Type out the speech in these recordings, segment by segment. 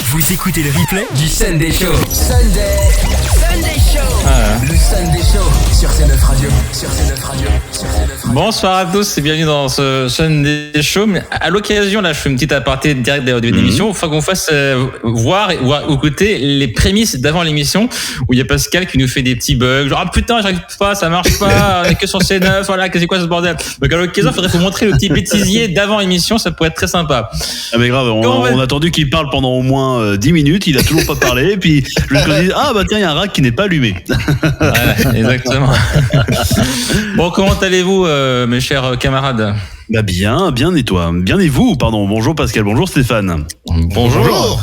Vous écoutez le replay du Sunday Show. Sunday Show. Le Sunday Show sur C9 Radio. Bonsoir à tous et bienvenue dans ce Sunday Show. Mais à l'occasion, là, je fais une petite aparté direct de l'émission. Il faut qu'on fasse voir ou écouter les prémices d'avant l'émission où il y a Pascal qui nous fait des petits bugs. Genre, ah putain, j'arrive pas, ça marche pas, on est que sur C9, voilà, c'est quoi ce bordel? Donc à l'occasion, il faudrait vous montrer le petit bêtisier d'avant l'émission, ça pourrait être très sympa. Ah mais grave, on a attendu qu'il parle pendant au moins 10 minutes, il a toujours pas parlé, et puis je me dis, ah bah tiens, il y a un rack qui n'est pas allumé. Ouais, exactement. Bon, comment allez-vous, mes chers camarades? Bah bien et toi? Bien et vous, pardon. Bonjour Pascal, bonjour Stéphane. Bonjour.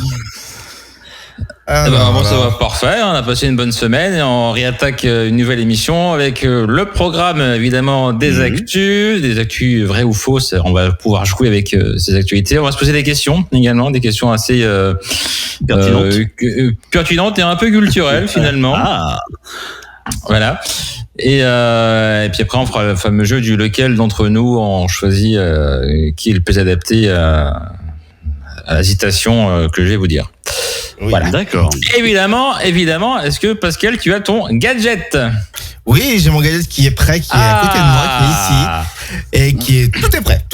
Ça va parfait, on a passé une bonne semaine et on réattaque une nouvelle émission avec le programme évidemment des actus vraies ou fausses. On va pouvoir jouer avec ces actualités. On va se poser des questions également, des questions assez pertinentes et un peu culturelles finalement. Voilà. Et puis après on fera le fameux jeu du lequel d'entre nous on choisit qui est le plus adapté à la citation que je vais vous dire. Oui, voilà. D'accord. Évidemment, est-ce que Pascal, tu as ton gadget? Oui, j'ai mon gadget qui est prêt, qui est à côté de moi, qui est ici, et qui est tout est prêt.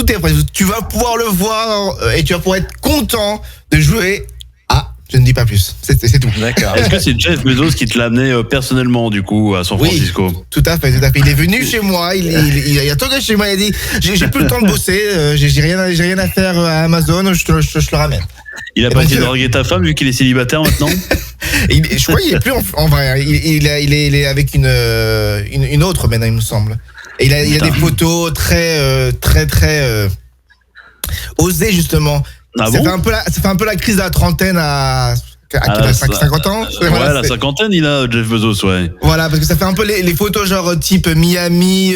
Tu vas pouvoir le voir et tu vas pouvoir être content de jouer. Je ne dis pas plus, c'est tout. D'accord. Est-ce que c'est Jeff Bezos qui te l'a amené personnellement du coup à San Francisco? Oui, tout à fait. Il est venu chez moi, il a tourné chez moi, il a dit j'ai plus le temps de bosser, j'ai rien à faire à Amazon, je te le ramène. Il a pas essayé de draguer ta femme vu qu'il est célibataire maintenant? Je crois qu'il est plus en vrai. Il est avec une autre maintenant, il me semble. Et il a des photos très osées justement. Ah ça bon? fait un peu la crise de la trentaine à 50 ans. Voilà, la cinquantaine, il a Jeff Bezos, ouais. Voilà, parce que ça fait un peu les photos genre type Miami,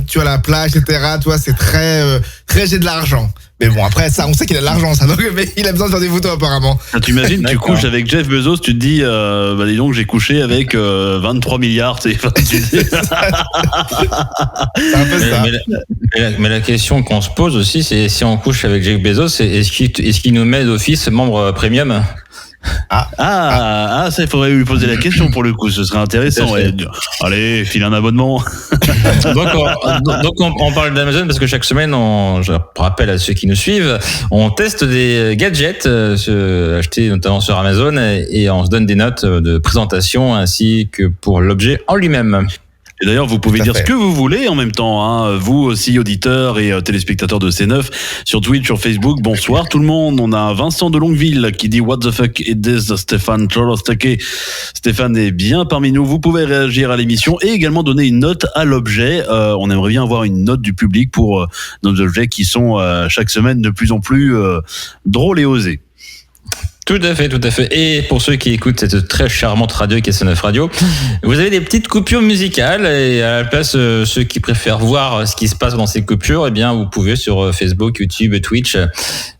tu vois, la plage, etc. Tu vois, c'est très j'ai de l'argent. Mais bon, après, ça, on sait qu'il a de l'argent, ça. Donc, mais il a besoin de faire des photos, apparemment. Ah, tu imagines, tu couches avec Jeff Bezos, tu te dis, bah dis donc, j'ai couché avec 23 milliards, c'est C'est un peu ça. Mais la question qu'on se pose aussi, c'est si on couche avec Jeff Bezos, est-ce qu'il nous met d'office membre premium? Ça, il faudrait lui poser la question pour le coup, ce serait intéressant. Ouais. Allez, file un abonnement. Donc on parle d'Amazon parce que chaque semaine, je rappelle à ceux qui nous suivent, on teste des gadgets achetés notamment sur Amazon et on se donne des notes de présentation ainsi que pour l'objet en lui-même. Et d'ailleurs, vous pouvez dire ce que vous voulez en même temps, hein. Vous aussi, auditeurs et téléspectateurs de C9, sur Twitch, sur Facebook. Bonsoir tout le monde. On a Vincent de Longueville qui dit What the fuck is this, Stéphane Cholostake. Stéphane est bien parmi nous. Vous pouvez réagir à l'émission et également donner une note à l'objet. On aimerait bien avoir une note du public pour nos objets qui sont chaque semaine de plus en plus drôles et osés. Tout à fait. Et pour ceux qui écoutent cette très charmante radio qui est C9 Radio, vous avez des petites coupures musicales et à la place, ceux qui préfèrent voir ce qui se passe dans ces coupures, eh bien, vous pouvez sur Facebook, YouTube, Twitch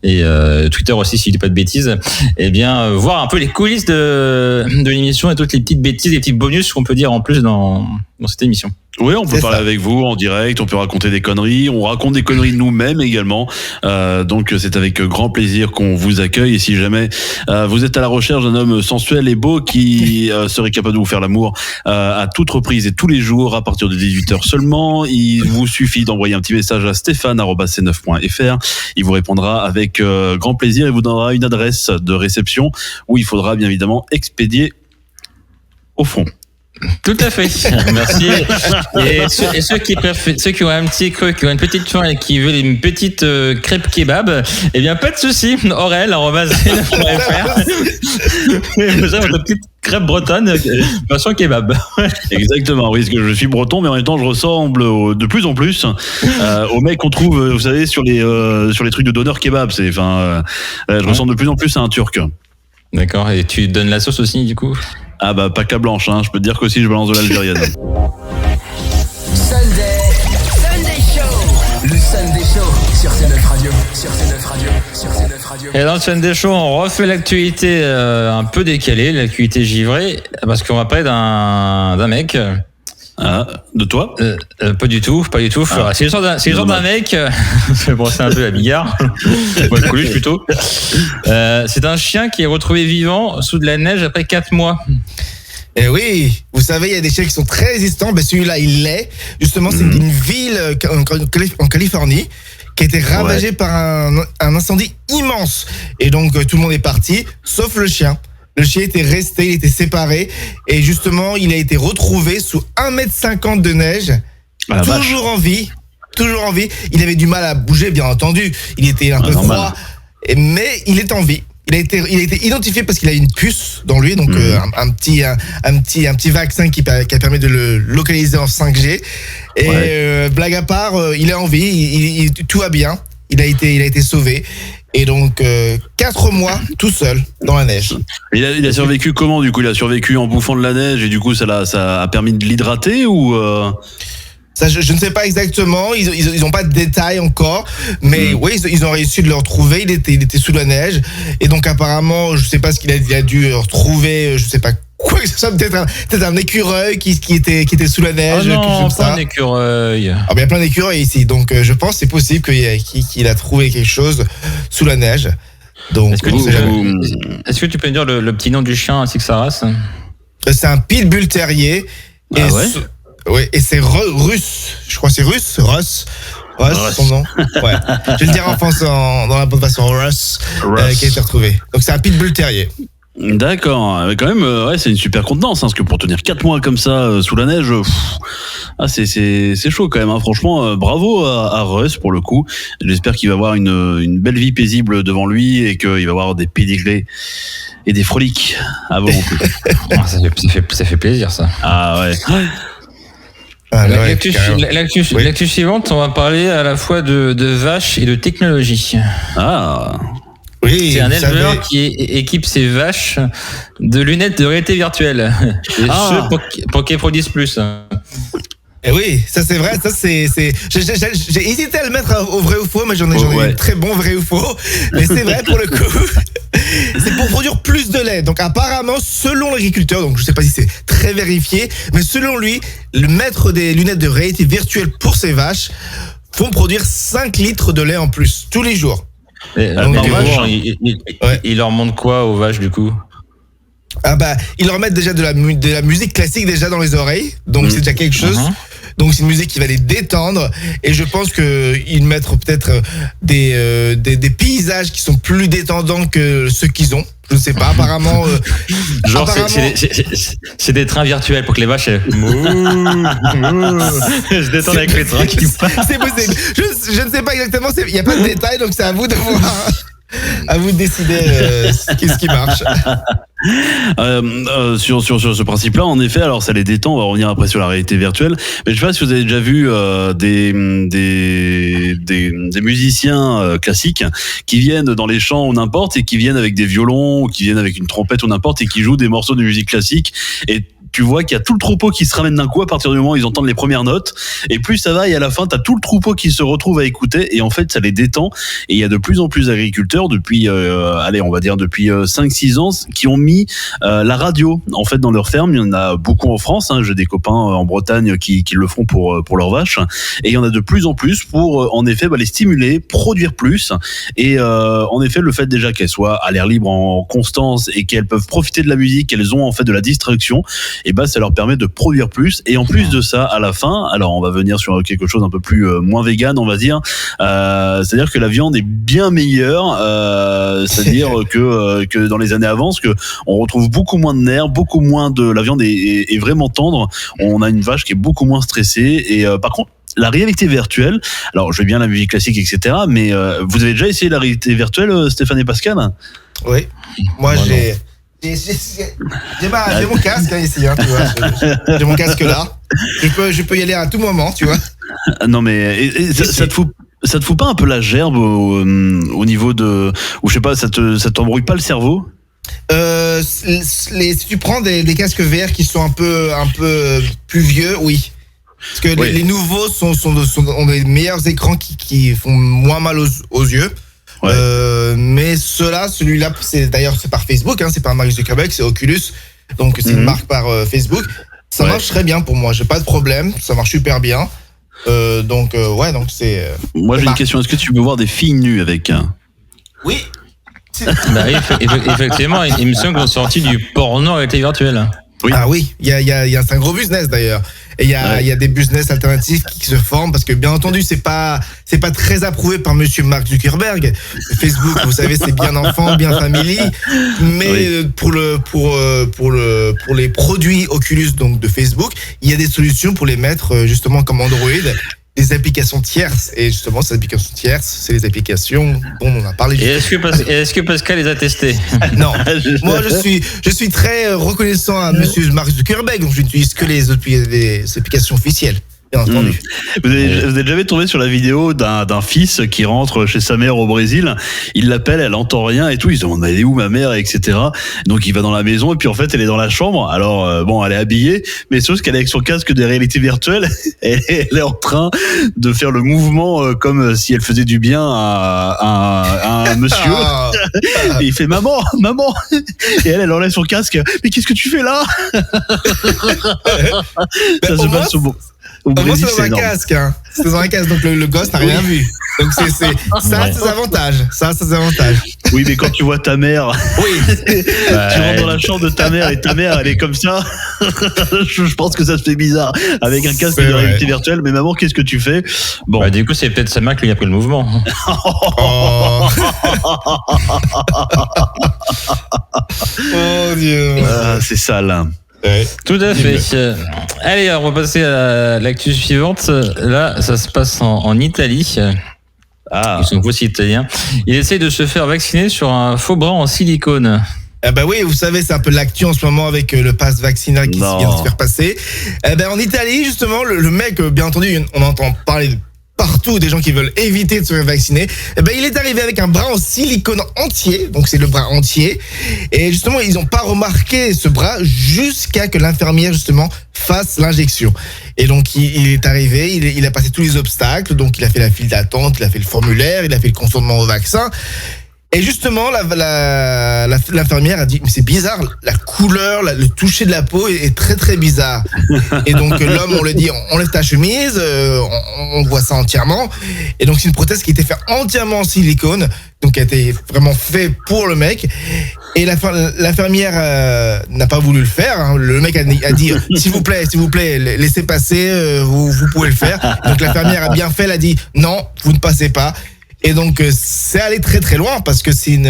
et Twitter aussi, si je dis pas de bêtises, eh bien, voir un peu les coulisses de l'émission et toutes les petites bêtises, les petits bonus qu'on peut dire en plus dans cette émission. Oui, on peut parler avec vous en direct, on peut raconter des conneries, on raconte des conneries nous-mêmes également. Donc c'est avec grand plaisir qu'on vous accueille. Et si jamais vous êtes à la recherche d'un homme sensuel et beau qui serait capable de vous faire l'amour à toute reprise et tous les jours à partir de 18h seulement, il vous suffit d'envoyer un petit message à stéphane@c9.fr. Il vous répondra avec grand plaisir et vous donnera une adresse de réception où il faudra bien évidemment expédier au fond. Tout à fait. Merci. Et ceux qui ont un petit creux, qui ont une petite faim et qui veulent une petite crêpe kebab, eh bien, pas de souci. Aurel@c9.fr. Vous avez votre petite crêpe bretonne, version kebab. Exactement. Oui, parce que je suis breton, mais en même temps, je ressemble de plus en plus au mec qu'on trouve, vous savez, sur les trucs de donneur kebab. Je ressemble de plus en plus à un Turc. D'accord. Et tu donnes la sauce aussi, du coup? Ah bah pas qu'à blanche, hein. Je peux te dire qu'aussi je balance de l'algérienne. Sunday Show. Le Sunday Show sur C9 Radio. Et dans le Sunday Show, on refait l'actualité un peu décalée, l'actualité givrée, parce qu'on va parler d'un mec. Ah, de toi? Pas du tout. Ah. C'est le genre d'un mec, bon, c'est un peu la bigard, moi, Coluche plutôt. C'est un chien qui est retrouvé vivant sous de la neige après 4 mois. Eh oui, vous savez, il y a des chiens qui sont très résistants. Ben celui-là, il l'est. Justement, c'est une ville en Californie qui a été ravagée par un incendie immense. Et donc, tout le monde est parti, sauf le chien. Le chien était resté, il était séparé. Et justement, il a été retrouvé sous 1,50 m de neige, toujours en vie. Il avait du mal à bouger, bien entendu. Il était un peu froid, mais il est en vie. Il a été identifié parce qu'il a une puce dans lui, donc un petit vaccin qui a permis de le localiser en 5G. Et blague à part, il est en vie, tout va bien. Il a été sauvé. Et donc 4 mois tout seul dans la neige. Il a survécu comment du coup? Il a survécu en bouffant de la neige et du coup ça a permis de l'hydrater ou Ça, je ne sais pas exactement, ils ont pas de détails encore, mais oui, ils ont réussi de le retrouver, il était sous la neige, et donc apparemment, je sais pas ce qu'il a dû retrouver, je sais pas quoi que ce soit, peut-être un écureuil qui était sous la neige, quelque chose comme ça. Un écureuil. Ah, il y a plein d'écureuils ici, donc je pense que c'est possible qu'il a trouvé quelque chose sous la neige. Donc, est-ce que tu peux me dire le petit nom du chien ainsi que sa race? C'est un pitbull terrier. Ah ouais? Oui, et c'est russe. Je crois que c'est russe. Russ, son nom. Ouais. Je vais le dire en français dans la bonne façon. Russ. Qui a été retrouvé. Donc c'est un pitbull terrier. D'accord. Quand même, c'est une super contenance, parce que pour tenir 4 mois comme ça sous la neige, c'est chaud quand même. Franchement, bravo à Russ pour le coup. J'espère qu'il va avoir une belle vie paisible devant lui et qu'il va avoir des pédigrés et des froliques à volonté. Ça fait plaisir ça. Ah ouais. L'actu suivante, on va parler à la fois de vaches et de technologie. Ah. Oui, c'est un éleveur qui équipe ses vaches de lunettes de réalité virtuelle. Et ce pour qu'elles produisent plus. Et oui, ça c'est vrai, j'ai hésité à le mettre au vrai ou faux, mais j'en ai eu très bon vrai ou faux. Mais c'est vrai pour le coup. C'est pour produire plus de lait. Donc apparemment, selon l'agriculteur, donc je sais pas si c'est très vérifié, mais selon lui, le mettre des lunettes de réalité virtuelle pour ses vaches font produire 5 litres de lait en plus, tous les jours. Il leur montre quoi aux vaches du coup? Ah bah, ils leur mettent déjà de la musique classique déjà dans les oreilles, donc c'est déjà quelque chose. Donc c'est une musique qui va les détendre, et je pense qu'ils mettent peut-être des paysages qui sont plus détendants que ceux qu'ils ont. Je ne sais pas, apparemment. C'est des trains virtuels pour que les vaches se détendent avec les trains qui passent. C'est possible. Je ne sais pas exactement, il n'y a pas de détails, donc c'est à vous de voir. À vous de décider qu'est-ce qui marche. Sur ce principe-là, en effet, alors ça les détend. On va revenir après sur la réalité virtuelle. Mais je sais pas si vous avez déjà vu des musiciens classiques qui viennent dans les champs ou n'importe, et qui viennent avec des violons, ou qui viennent avec une trompette ou n'importe, et qui jouent des morceaux de musique classique. Et tu vois qu'il y a tout le troupeau qui se ramène d'un coup à partir du moment où ils entendent les premières notes, et plus ça va, et à la fin t'as tout le troupeau qui se retrouve à écouter, et en fait ça les détend. Et il y a de plus en plus d'agriculteurs depuis on va dire depuis 5-6 ans qui ont mis la radio en fait dans leur ferme. Il y en a beaucoup en France, j'ai des copains en Bretagne qui le font pour leurs vaches, et il y en a de plus en plus pour en effet les stimuler, produire plus. Et en effet, le fait déjà qu'elles soient à l'air libre en constance et qu'elles peuvent profiter de la musique, qu'elles ont en fait de la distraction, et ça leur permet de produire plus. Et en plus de ça, à la fin, alors on va venir sur quelque chose un peu plus moins vegan, on va dire, c'est-à-dire que la viande est bien meilleure, c'est-à-dire que dans les années avant, parce que on retrouve beaucoup moins de nerfs, beaucoup moins de, la viande est vraiment tendre. On a une vache qui est beaucoup moins stressée. Et par contre, la réalité virtuelle, alors je veux bien la musique classique, etc., mais vous avez déjà essayé la réalité virtuelle, Stéphane et Pascal? Oui, moi j'ai mon casque ici, tu vois. J'ai mon casque là. Je peux y aller à tout moment, tu vois. Non mais ça te fout pas un peu la gerbe au niveau de, ou je sais pas, ça t'embrouille pas le cerveau? Si tu prends des casques VR qui sont un peu plus vieux, oui. Parce que les nouveaux ont des meilleurs écrans qui font moins mal aux yeux. Ouais. Mais celui-là, c'est par Facebook, c'est pas Mark Zuckerberg, c'est Oculus, donc c'est une marque par Facebook. Ça marche très bien pour moi, j'ai pas de problème, ça marche super bien. Donc c'est. Moi, j'ai une question. Est-ce que tu peux voir des filles nues avec Oui. Bah, effectivement, il me semble qu'on est sorti du porno en réalité virtuelle. Oui. Ah oui, c'est un gros business d'ailleurs. Et il y a des business alternatifs qui se forment parce que bien entendu c'est pas très approuvé par monsieur Mark Zuckerberg. Facebook, vous savez, c'est bien enfant, bien family, mais pour les produits Oculus donc de Facebook, il y a des solutions pour les mettre justement comme Android. Des applications tierces, et justement ces applications tierces, c'est les applications dont on a parlé. Et est-ce que Pascal les a testées? Non, moi je suis très reconnaissant à monsieur Mark Zuckerberg, donc je n'utilise que les applications officielles. Bien entendu. Vous êtes jamais tombé sur la vidéo d'un fils qui rentre chez sa mère au Brésil, il l'appelle, elle entend rien et tout, il se demande mais elle est où ma mère, etc. Donc il va dans la maison et puis en fait elle est dans la chambre, alors bon elle est habillée, mais sauf qu'elle est avec son casque de réalité virtuelle, elle est en train de faire le mouvement comme si elle faisait du bien à un monsieur. Et il fait maman, et elle enlève son casque, mais qu'est-ce que tu fais là? Ça se passe au Moi, Brésil, c'est dans un casque, hein. C'est dans un casque, donc le gosse n'a rien vu. Donc ça, c'est ses avantages. Ça, c'est ses avantages. Oui, mais quand tu vois ta mère, tu rentres dans la chambre de ta mère et ta mère, elle est comme ça. Je pense que ça se fait bizarre avec un casque de réalité virtuelle. Mais maman, qu'est-ce que tu fais? Bon, Du coup, c'est peut-être sa mère qui lui a pris le mouvement. Oh Dieu. c'est sale. Ouais. Tout à fait. Allez, on va passer à l'actu suivante. Là, ça se passe en Italie. Ils sont aussi italiens. Il essaye de se faire vacciner sur un faux bras en silicone. Eh ben oui, vous savez, c'est un peu l'actu en ce moment avec le pass vaccinal qui vient de se faire passer. Eh ben en Italie, justement, le mec, bien entendu, on entend parler partout des gens qui veulent éviter de se faire vacciner. Eh ben il est arrivé avec un bras en silicone entier, donc c'est le bras entier. Et justement, ils n'ont pas remarqué ce bras jusqu'à que l'infirmière justement fasse l'injection. Et donc il est arrivé, il a passé tous les obstacles, donc il a fait la file d'attente, il a fait le formulaire, il a fait le consentement au vaccin. Et justement, l'infirmière a dit, mais c'est bizarre, la couleur, le toucher de la peau est très très bizarre. Et donc l'homme, on lui dit, enlève ta chemise, on voit ça entièrement. Et donc c'est une prothèse qui a été faite entièrement en silicone, donc qui a été vraiment fait pour le mec. Et l'infirmière n'a pas voulu le faire. Hein. Le mec a dit, s'il vous plaît, laissez passer, vous pouvez le faire. Donc l'infirmière a bien fait, elle a dit, non, vous ne passez pas. Et donc c'est allé très très loin parce que c'est une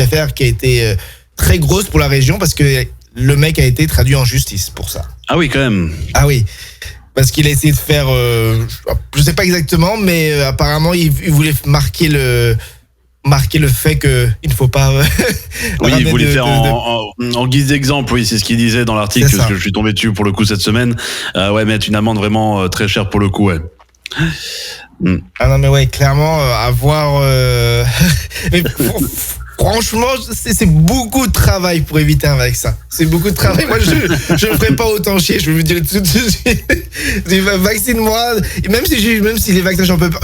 affaire qui a été très grosse pour la région parce que le mec a été traduit en justice pour ça. Ah oui, quand même. Ah oui, parce qu'il a essayé de faire, je sais pas exactement, mais apparemment il voulait marquer le fait que il ne faut pas. Oui, il voulait faire en guise d'exemple. Oui, c'est ce qu'il disait dans l'article parce que je suis tombé dessus pour le coup cette semaine. Mettre une amende vraiment très chère pour le coup. Ouais. Ah non mais ouais, clairement avoir mais franchement c'est beaucoup de travail pour éviter un vaccin. C'est beaucoup de travail. Moi je ne ferais pas autant chier, je vais vous dire tout de suite. Vaccine-moi, même si les vaccins j'en peux pas,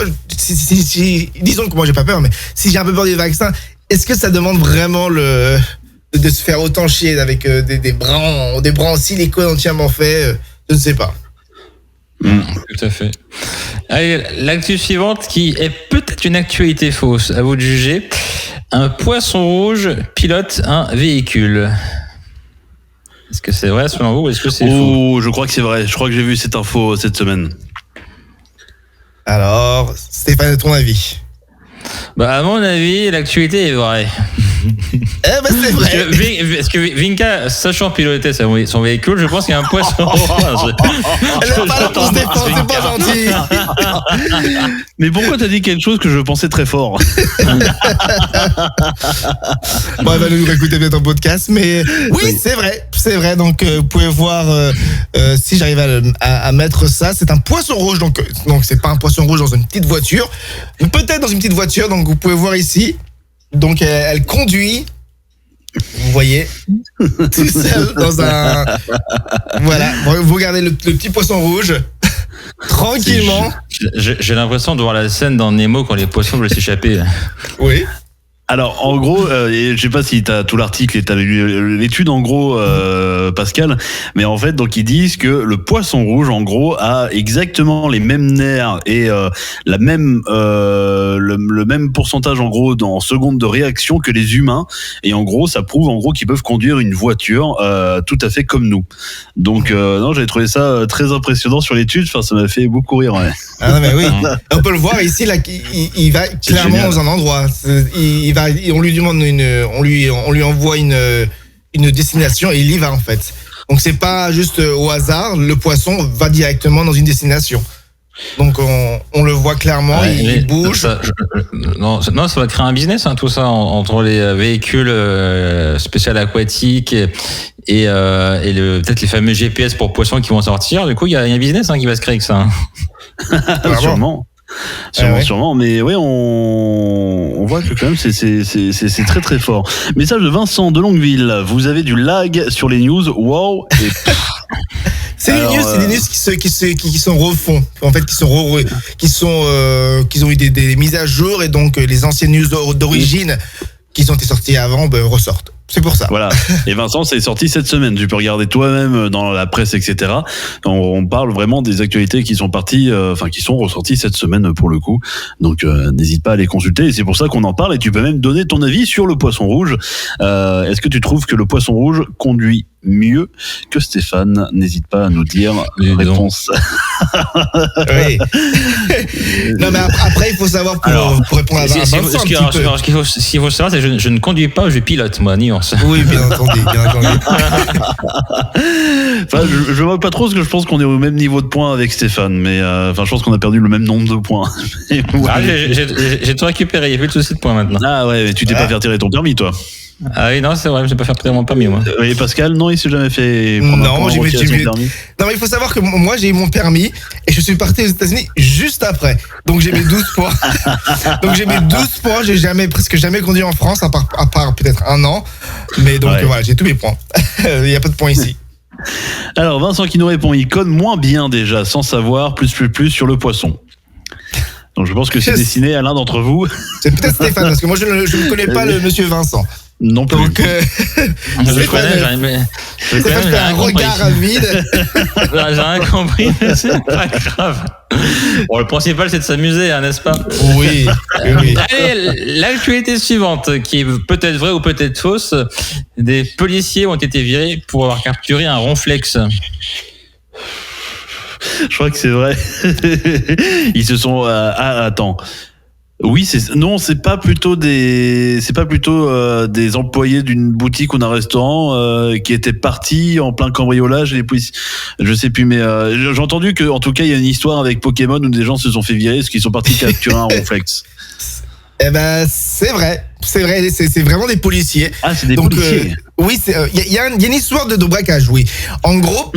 disons que moi j'ai pas peur, mais si j'ai un peu peur des vaccins, est-ce que ça demande vraiment de se faire autant chier avec des bras en silicone entièrement faits? Je ne sais pas. Tout à fait. Allez, l'actu suivante qui est peut-être une actualité fausse, à vous de juger. Un poisson rouge pilote un véhicule. Est-ce que c'est vrai selon vous ou est-ce que c'est faux? Je crois que c'est vrai. Je crois que j'ai vu cette info cette semaine. Alors, Stéphane, à ton avis? À mon avis, l'actualité est vraie. C'est vrai. Parce que Vinka, sachant piloter son véhicule, je pense qu'il y a un poisson rouge. Elle n'a pas la pour se défendre, c'est pas gentil. Mais pourquoi t'as dit quelque chose que je pensais très fort? Bon, elle va nous écouter bien ton podcast, mais oui, c'est vrai. Donc, vous pouvez voir si j'arrive à mettre ça. C'est un poisson rouge, donc c'est pas un poisson rouge dans une petite voiture, mais peut-être dans une petite voiture. Donc, vous pouvez voir ici. Donc, elle conduit. Vous voyez, tout seul dans un. Voilà, vous regardez le petit poisson rouge, tranquillement. J'ai l'impression de voir la scène dans Nemo quand les poissons veulent s'échapper. Oui. Alors, en gros, je sais pas si t'as tout l'article et t'as lu l'étude, en gros, Pascal, mais en fait, donc ils disent que le poisson rouge, en gros, a exactement les mêmes nerfs et la même le même pourcentage, en gros, en secondes de réaction que les humains. Et en gros, ça prouve, en gros, qu'ils peuvent conduire une voiture tout à fait comme nous. Donc, non, j'avais trouvé ça très impressionnant sur l'étude. Enfin, ça m'a fait beaucoup rire. Ouais. Ah non, mais oui. On peut le voir ici, là, il va clairement génial. dans un endroit. On lui demande on lui envoie une destination et il y va en fait. Donc c'est pas juste au hasard, le poisson va directement dans une destination. Donc on le voit clairement, il bouge. Non, ça va créer un business, hein, tout ça, entre les véhicules spéciaux aquatiques et peut-être les fameux GPS pour poissons qui vont sortir. Du coup, il y a un business qui va se créer avec ça. Sûrement. Sûrement, mais ouais, on voit que quand même c'est très très fort. Message de Vincent de Longueville. Vous avez du lag sur les news. Wow. Et c'est des news qui sont refonds, en fait, qui ont eu des mises à jour et donc les anciennes news d'origine qui ont été sorties avant ressortent. C'est pour ça. Voilà. Et Vincent, c'est sorti cette semaine. Tu peux regarder toi-même dans la presse, etc. On parle vraiment des actualités qui sont parties, qui sont ressorties cette semaine pour le coup. Donc, n'hésite pas à les consulter. Et c'est pour ça qu'on en parle. Et tu peux même donner ton avis sur le poisson rouge. Est-ce que tu trouves que le poisson rouge conduit mieux que Stéphane? N'hésite pas à nous dire la réponse. Oui. Non, mais après, il faut savoir pour répondre à Vincent. Ce qu'il faut savoir, c'est que je ne conduis pas, je pilote, moi, nuance. Oui, bien entendu. Enfin, je vois pas trop parce que je pense qu'on est au même niveau de points avec Stéphane, mais je pense qu'on a perdu le même nombre de points. Ouais. Ah, j'ai tout récupéré, il n'y a plus de souci de points maintenant. Ah ouais, mais tu t'es pas fait retirer ton permis, toi. Ah oui, non, c'est vrai, je n'ai pas fait retirer mon permis, moi. Et Pascal, non, il s'est jamais fait prendre non, un point son permis. Non, mais il faut savoir que moi, j'ai eu mon permis et je suis parti aux États-Unis juste après. Donc, j'ai mes 12 points. J'ai presque jamais conduit en France, à part peut-être un an. Mais donc, voilà, j'ai tous mes points. Il n'y a pas de points ici. Alors, Vincent qui nous répond, il code moins bien déjà, sans savoir, plus sur le poisson. Donc, je pense que c'est destiné à l'un d'entre vous. C'est peut-être Stéphane, parce que moi, je ne connais pas le monsieur Vincent. Non plus. Donc, je connais, Stéphane fait un regard vide. J'ai rien compris, mais c'est pas grave. Bon, le principal, c'est de s'amuser, n'est-ce pas? Oui. Allez, l'actualité suivante, qui est peut-être vraie ou peut-être fausse, des policiers ont été virés pour avoir capturé un ronflex. Je crois que c'est vrai. Ils se sont attends. Oui, c'est pas plutôt des employés d'une boutique ou d'un restaurant qui étaient partis en plein cambriolage et les policiers, je sais plus, mais j'ai entendu que en tout cas il y a une histoire avec Pokémon où des gens se sont fait virer parce qu'ils sont partis capturer un ronflex. Eh ben, c'est vrai, c'est vraiment des policiers. Ah, c'est des policiers. Oui, il y a une histoire de braquage, oui. En gros,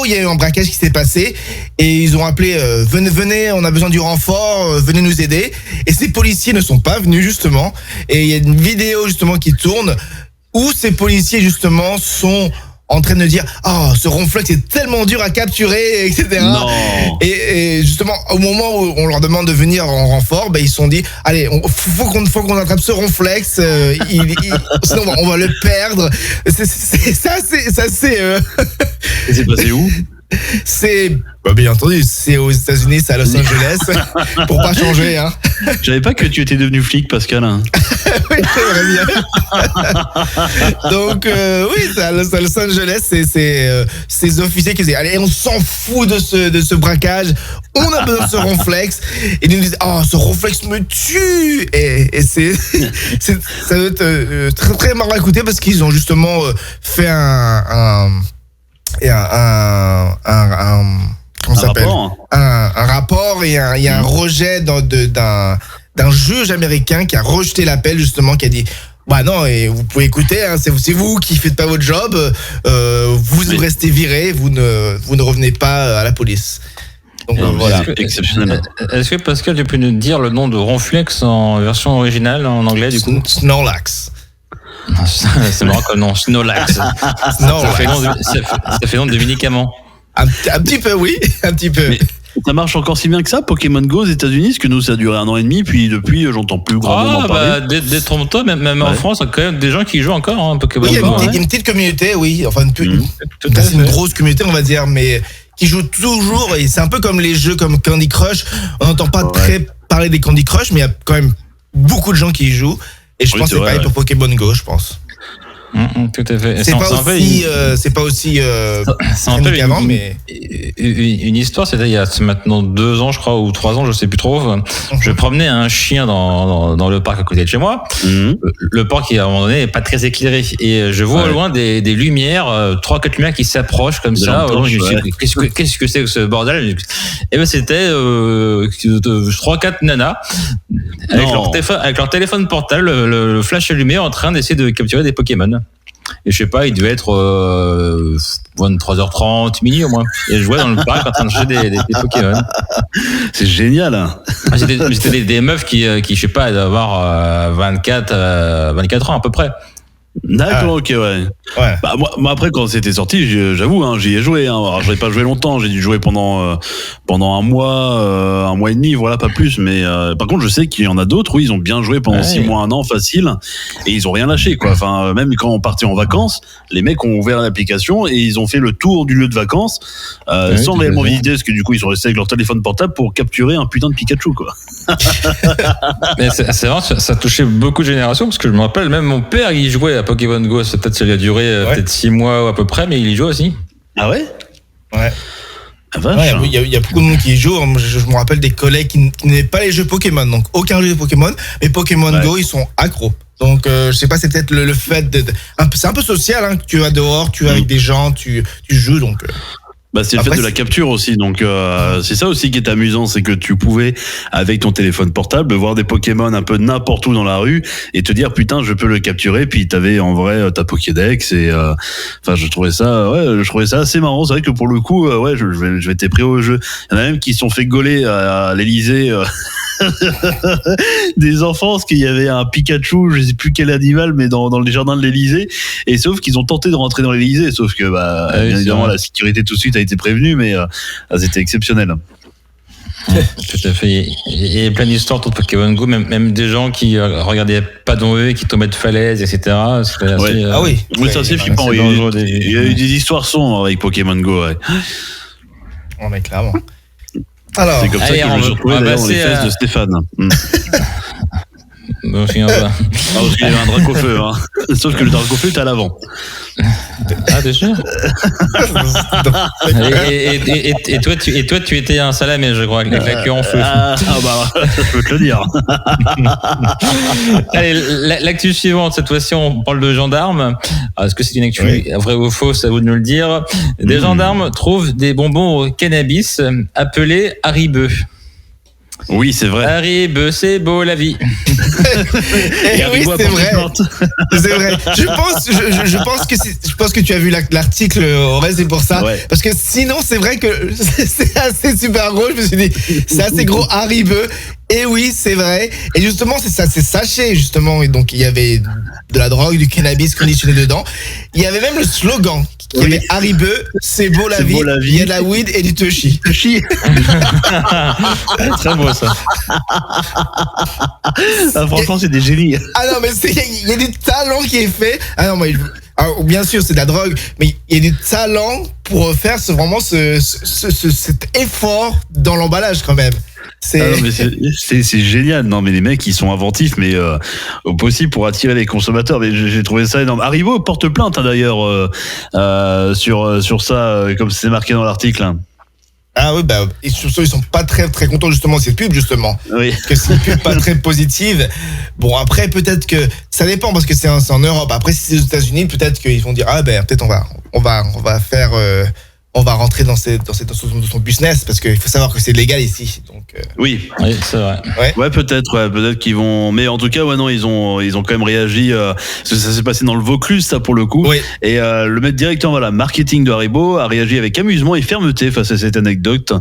il y a eu un braquage qui s'est passé et ils ont appelé venez, on a besoin du renfort, venez nous aider. Et ces policiers ne sont pas venus justement. Et il y a une vidéo justement qui tourne où ces policiers justement sont en train de dire ce ronflex est tellement dur à capturer, etc. Non. Et justement au moment où on leur demande de venir en renfort, ils se sont dit allez, faut qu'on attrape ce ronflex, sinon on va le perdre. C'est passé où? C'est bien entendu, c'est aux États-Unis, c'est à Los Angeles, pour pas changer, hein. Je savais pas que tu étais devenu flic, Pascal. Oui, j'aimerais bien. Donc oui, c'est à Los Angeles, c'est ces officiers qui disaient allez, on s'en fout de ce braquage, on a besoin de ce ronflex, et ils nous disent ce ronflex me tue, et ça doit être très très marrant à écouter parce qu'ils ont justement fait un rapport et il y a un rejet d'un juge américain qui a rejeté l'appel justement, qui a dit non, et vous pouvez écouter, hein, c'est vous qui faites pas votre job, vous restez viré, vous ne revenez pas à la police. Donc voilà. Exceptionnel. Est-ce que Pascal, tu peux nous dire le nom de ronflex en version originale en anglais du coup? Snorlax. C'est marrant comme nom, Snorlax. Ça fait nom de médicament. Un petit peu, oui, un petit peu. Ça marche encore si bien que ça, Pokémon Go aux États-Unis, parce que nous ça a duré 1 an et demi, puis depuis j'entends plus grandement parler. Détrompe-toi, même en France, il y a quand même des gens qui jouent encore Pokémon Oui, il y a Go. une petite communauté, oui. Enfin, c'est une grosse communauté, on va dire, mais qui joue toujours. Et c'est un peu comme les jeux comme Candy Crush. On n'entend pas très parler des Candy Crush, mais il y a quand même beaucoup de gens qui y jouent. Et je pense que c'est pareil pour Pokémon Go, je pense. Tout à fait. C'est pas aussi c'est qu'avant, mais une histoire. C'était il y a maintenant 2 ans, je crois, ou 3 ans, je sais plus trop. Je promenais un chien dans le parc à côté de chez moi. Le parc, à un moment donné, est pas très éclairé, et je vois au loin des lumières, 3-4 lumières qui s'approchent comme ça. Qu'est-ce que c'est que ce bordel? Et ben c'était 3-4 nanas avec leur téléphone portable, le flash allumé, en train d'essayer de capturer des Pokémon. Et je sais pas, il devait être 23h30, minuit au moins. Et je jouais dans le parc en train de chercher des Pokémon. C'est génial. Hein. C'était des meufs qui, je sais pas, d'avoir 24 ans à peu près. D'accord, ok, ouais. Bah, moi, après, quand c'était sorti, j'avoue, j'y ai joué. Alors, je n'ai pas joué longtemps, j'ai dû jouer pendant 1 mois et demi, voilà, pas plus. Mais par contre, je sais qu'il y en a d'autres, oui, ils ont bien joué pendant 6 mois, 1 an, facile, et ils ont rien lâché, quoi. Enfin, même quand on partait en vacances, les mecs ont ouvert l'application et ils ont fait le tour du lieu de vacances sans réellement visiter, parce que du coup, ils sont restés avec leur téléphone portable pour capturer un putain de Pikachu, quoi. Mais c'est vrai, ça touchait beaucoup de générations, parce que je me rappelle, même mon père, il jouait à Pokémon Go. Peut-être ça lui a duré peut-être 6 mois à peu près, mais il y joue aussi. Ah ouais? Ouais. Ah, il y a beaucoup de monde qui y joue. Je me rappelle des collègues qui n'aimaient pas les jeux Pokémon, donc aucun jeu de Pokémon, mais Pokémon Go, ils sont accros. Donc je sais pas, c'est peut-être le fait c'est un peu social, hein, que tu vas dehors, tu vas avec des gens, tu joues, donc bah, c'est le fait de la capture aussi, donc c'est ça aussi qui est amusant, c'est que tu pouvais, avec ton téléphone portable, voir des Pokémon un peu n'importe où dans la rue et te dire putain, je peux le capturer, puis t'avais en vrai ta Pokédex, et enfin je trouvais ça assez marrant. C'est vrai que pour le coup, je vais être pris au jeu. Il y en a même qui se sont fait gauler à l'Elysée des enfants, parce qu'il y avait un Pikachu, je sais plus quel animal, mais dans les jardins de l'Elysée, et sauf qu'ils ont tenté de rentrer dans l'Elysée, sauf que bien évidemment la sécurité tout de suite a été prévenue, mais c'était exceptionnel. Tout à fait. Il y a plein d'histoires autour de Pokémon Go, même des gens qui regardaient pas dans eux, qui tombaient de falaises, etc. C'était assez, ah oui, ça c'est flippant. Il y a eu des histoires sombres avec Pokémon Go. Ouais. Oh mais clairement. Alors, c'est comme ça que je me suis retrouvé d'ailleurs dans les fesses de Stéphane. Non, je ne pas. Parce qu'il y avait un Dracofeu, hein. Sauf que le Dracofeu est à l'avant. Ah, t'es sûr? et toi, tu étais un salamé, je crois, avec la queue en feu. Bah, je peux te le dire. Allez, l'actu suivante, cette fois-ci, on parle de gendarmes. Alors, est-ce que c'est une actu vraie ou fausse? À vous de nous le dire. Des gendarmes trouvent des bonbons au cannabis appelés Haribo. Oui, c'est vrai. Haribo, c'est beau la vie. Et oui, c'est vrai. C'est vrai. Je pense que tu as vu l'article au reste, c'est pour ça. Ouais. Parce que sinon, c'est vrai que c'est assez super gros. Je me suis dit, c'est assez gros Haribo. Et oui, c'est vrai. Et justement, c'est ça, c'est sachet, justement. Et donc, il y avait de la drogue, du cannabis conditionné dedans. Il y avait même le slogan. Il y avait Haribo, c'est beau la vie. Il y a de la weed et du Toshi. Très beau, ça. Franchement, c'est des génies. Ah non, mais il y a du talent qui est fait. Ah non, mais alors, bien sûr, c'est de la drogue, mais il y a du talent pour faire cet effort dans l'emballage, quand même. C'est génial. Non, mais les mecs, ils sont inventifs, mais au possible pour attirer les consommateurs. Mais j'ai trouvé ça énorme. Haribo porte plainte, hein, d'ailleurs, sur ça, comme c'est marqué dans l'article. Hein. Ah oui, bah, ils sont pas très très contents justement de cette pub, justement. Oui. Parce que c'est une pub pas très positive. Bon, après, peut-être que ça dépend parce que c'est en Europe. Après, si c'est aux États-Unis, peut-être qu'ils vont dire peut-être on va faire. On va rentrer dans son business parce qu'il faut savoir que c'est légal ici. Donc, oui, c'est vrai. Ouais, peut-être qu'ils vont. Mais en tout cas, non, ils ont quand même réagi. Ça s'est passé dans le Vaucluse, ça pour le coup. Oui. Et le maître directeur, marketing de Haribo a réagi avec amusement et fermeté face à cette anecdote.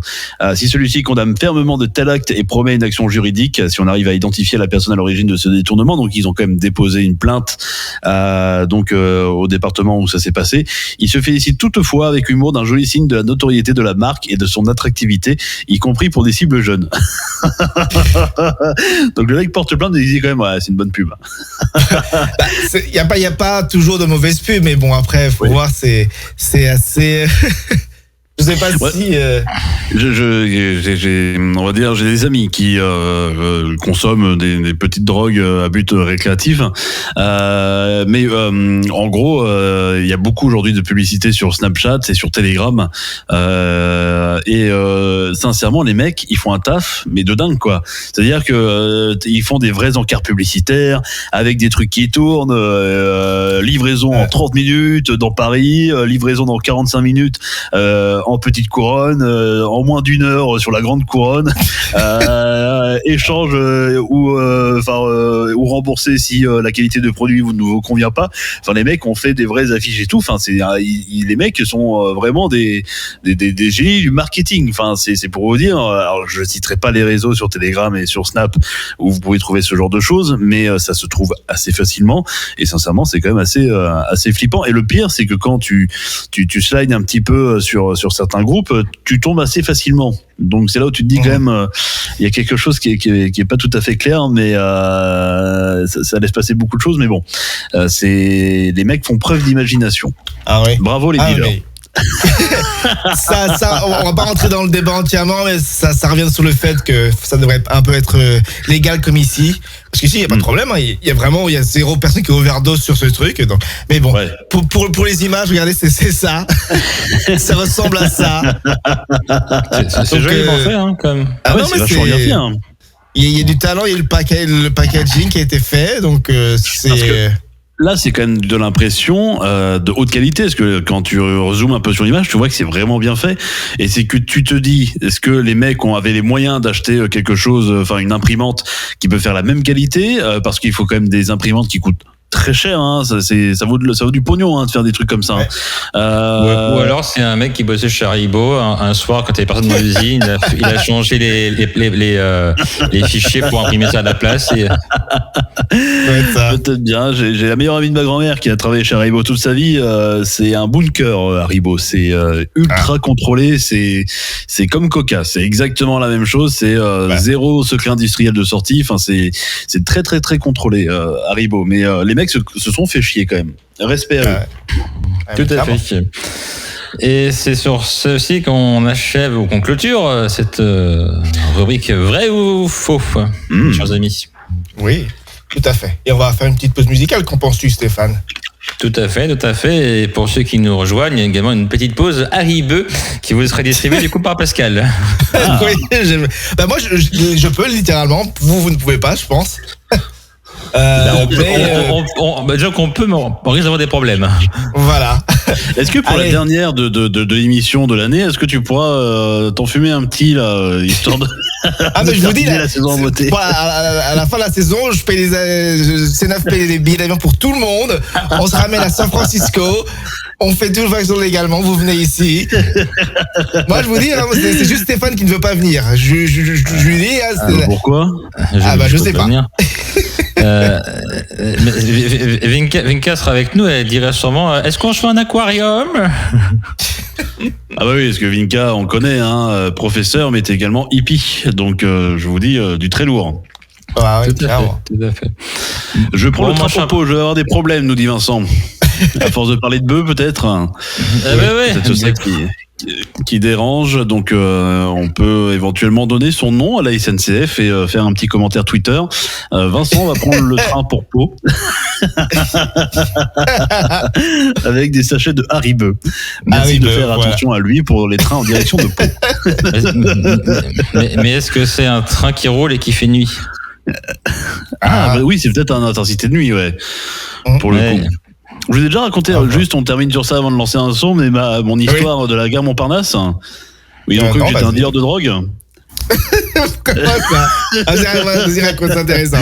Si celui-ci condamne fermement de tel acte et promet une action juridique, si on arrive à identifier la personne à l'origine de ce détournement, donc ils ont quand même déposé une plainte, au département où ça s'est passé. Il se félicite toutefois avec humour d'un joli joli signe de la notoriété de la marque et de son attractivité, y compris pour des cibles jeunes. Donc le mec porte plainte et il dit quand même, ouais, c'est une bonne pub. Il y a pas toujours de mauvaises pubs, mais bon, après, faut voir, c'est assez... Je sais pas si... on va dire, j'ai des amis qui consomment des petites drogues à but récréatif. Mais en gros, il y a beaucoup aujourd'hui de publicité sur Snapchat et sur Telegram. Sincèrement, les mecs, ils font un taf, mais de dingue, quoi. C'est-à-dire que ils font des vrais encarts publicitaires avec des trucs qui tournent, livraison en 30 minutes dans Paris, livraison dans 45 minutes en petite couronne, en moins d'une heure sur la grande couronne, échange ou rembourser si la qualité de produit ne vous convient pas. Enfin, les mecs ont fait des vraies affiches et tout. Enfin, les mecs sont vraiment des génies du marketing. Enfin, c'est pour vous dire. Alors, je citerai pas les réseaux sur Telegram et sur Snap où vous pouvez trouver ce genre de choses, mais ça se trouve assez facilement. Et sincèrement, c'est quand même assez flippant. Et le pire, c'est que quand tu slides un petit peu sur certains groupes, tu tombes assez facilement. Donc c'est là où tu te dis quand même, il y a quelque chose qui est pas tout à fait clair, mais ça laisse passer beaucoup de choses. Mais bon, les mecs font preuve d'imagination. Ah oui. Bravo les dealers. Mais... ça, on va pas rentrer dans le débat entièrement, mais ça revient sur le fait que ça devrait un peu être légal comme ici. Parce qu'ici, il n'y a pas de problème. Il y a zéro personne qui overdose sur ce truc. Donc, mais bon, ouais. pour les images, regardez, c'est ça. Ça ressemble à ça. C'est joliment fait, hein, comme. Ah ouais, non, mais c'est vachement bien fait. Hein. Il y a du talent, il y a le packaging qui a été fait. Donc, c'est... Là, c'est quand même de l'impression de haute qualité, parce que quand tu zoomes un peu sur l'image, tu vois que c'est vraiment bien fait. Et c'est que tu te dis, est-ce que les mecs avaient les moyens d'acheter quelque chose, enfin une imprimante qui peut faire la même qualité, parce qu'il faut quand même des imprimantes qui coûtent très cher, hein. Ça vaut du pognon, hein, de faire des trucs comme ça. Ouais. Ou alors c'est un mec qui bossait chez Haribo un soir quand il y avait personne dans l'usine, il a changé les fichiers pour imprimer ça à la place. Et... Peut-être bien. J'ai la meilleure amie de ma grand-mère qui a travaillé chez Haribo toute sa vie. C'est un bunker, Haribo. C'est ultra contrôlé. C'est comme Coca. C'est exactement la même chose. C'est zéro secret industriel de sortie. Enfin, c'est très très très contrôlé, Haribo. Mais les mecs se sont fait chier quand même. Respect à eux. Tout à fait. Et c'est sur ceci qu'on achève ou qu'on clôture cette rubrique vrai ou faux, chers amis. Oui, tout à fait. Et on va faire une petite pause musicale. Qu'en penses-tu, Stéphane ? Tout à fait. Et pour ceux qui nous rejoignent, il y a également une petite pause Haribo qui vous sera distribuée du coup par Pascal. Ah. Oui, moi je peux littéralement. Vous ne pouvez pas, je pense. Déjà qu'on peut, mais on risque d'avoir des problèmes. Voilà. Est-ce que pour la dernière de l'émission de l'année, est-ce que tu pourras t'en fumer un petit là, histoire de... Ah mais je vous dis la saison en beauté. À la fin de la saison, je paye C9 paye les billets d'avion pour tout le monde. On se ramène à San Francisco. On fait tout le vaccin légalement. Vous venez ici. Moi, je vous dis, c'est juste Stéphane qui ne veut pas venir. Je lui dis. Pourquoi ? Je sais pas. Vinka sera avec nous. Elle dirait sûrement est-ce qu'on se fait un aquarium ? Ah bah oui, parce que Vinka, on connaît, hein, professeur, mais t'es également hippie. Donc, je vous dis, du très lourd. Ah oui, tout à fait. Je prends le train pour pot, je vais avoir des problèmes, nous dit Vincent. À force de parler de bœufs, peut-être. C'est ça qui dérange. Donc, on peut éventuellement donner son nom à la SNCF et faire un petit commentaire Twitter. Vincent va prendre le train pour Pau avec des sachets de Haribo. Merci de faire attention à lui pour les trains en direction de Pau. mais est-ce que c'est un train qui roule et qui fait nuit ? Oui, c'est peut-être un intensité de nuit, ouais. Pour le coup. Je vous ai déjà raconté, juste on termine sur ça avant de lancer un son, mais mon histoire de la gare Montparnasse. Oui, donc j'étais un dealer de drogue. Comment ça? Vas-y, raconte, c'est intéressant.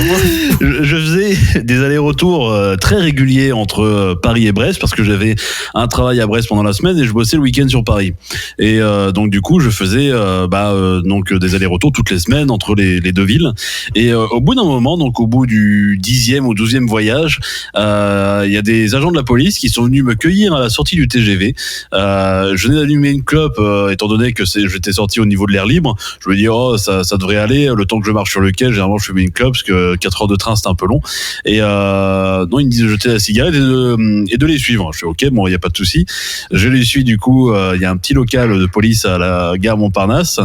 Je faisais des allers-retours très réguliers entre Paris et Brest parce que j'avais un travail à Brest pendant la semaine et je bossais le week-end sur Paris. Et donc du coup, je faisais donc des allers-retours toutes les semaines entre les deux villes. Et au bout d'un moment, donc au bout du 10e ou 12e voyage, il y a des agents de la police qui sont venus me cueillir à la sortie du TGV. Je venais d'allumer une clope étant donné que j'étais sorti au niveau de l'air libre. Je me dis ça devrait aller. Le temps que je marche sur le quai, généralement je fumais une clope parce que 4 heures de train c'était un peu long. Et non, ils me disent de jeter la cigarette et de les suivre. Je fais ok, bon, il y a pas de souci. Je les suis du coup. Il y a un petit local de police à la gare Montparnasse